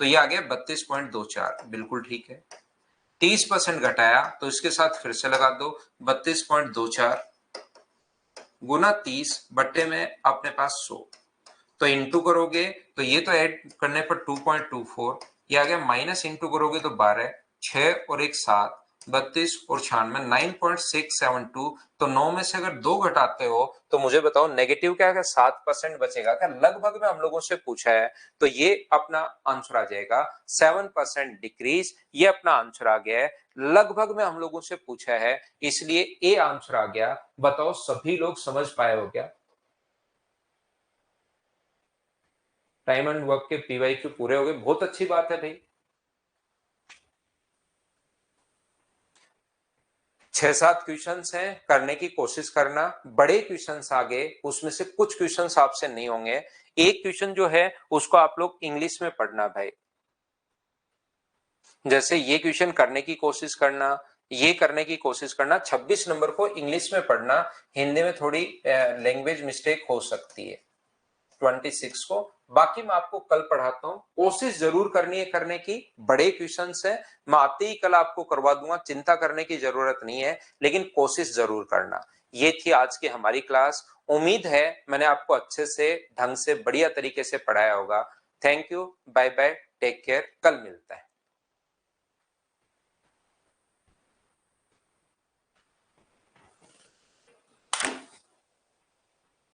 तो ये आ गया 32.24, बिल्कुल ठीक है। 30% घटाया तो इसके साथ फिर से लगा दो, 32.24 गुना 30 बट्टे में अपने पास 100, तो इंटू करोगे तो ये तो ऐड करने पर 2.24, ये आ गया, माइनस इंटू करोगे तो 12, 6 और 1 7, 32 और 96, 9.672। तो 9 में से अगर 2 घटाते हो तो मुझे बताओ नेगेटिव क्या है, 7% बचेगा क्या, लगभग में हम लोगों से पूछा है। तो ये अपना आंसर आ जाएगा 7% डिक्रीज, ये अपना आंसर आ गया है। लगभग में हम लोगों से पूछा है, इसलिए ए आंसर आ गया। बताओ सभी लोग समझ पाए हो क्या। टाइम एंड वर्क के पीवाईक्यू पूरे हो गए, बहुत अच्छी बात है भाई। 6-7 क्वेश्चंस हैं, करने की कोशिश करना। बड़े क्वेश्चंस आगे, उसमें से कुछ क्वेश्चंस आपसे नहीं होंगे। एक क्वेश्चन जो है उसको आप लोग इंग्लिश में पढ़ना भाई। जैसे ये क्वेश्चन करने की कोशिश करना, ये करने की कोशिश करना, 26 नंबर को इंग्लिश में पढ़ना, हिंदी में थोड़ी लैंग्वेज मिस्टेक हो सकती है। 26 को। बाकी मैं आपको कल पढ़ाता हूँ, कोशिश जरूर करनी है करने की, बड़े क्वेश्चंस है, मैं आते ही कल आपको करवा दूंगा, चिंता करने की जरूरत नहीं है, लेकिन कोशिश जरूर करना। ये थी आज की हमारी क्लास। उम्मीद है मैंने आपको अच्छे से ढंग से बढ़िया तरीके से पढ़ाया होगा। Thank you, bye bye, take care, कल मिलता है।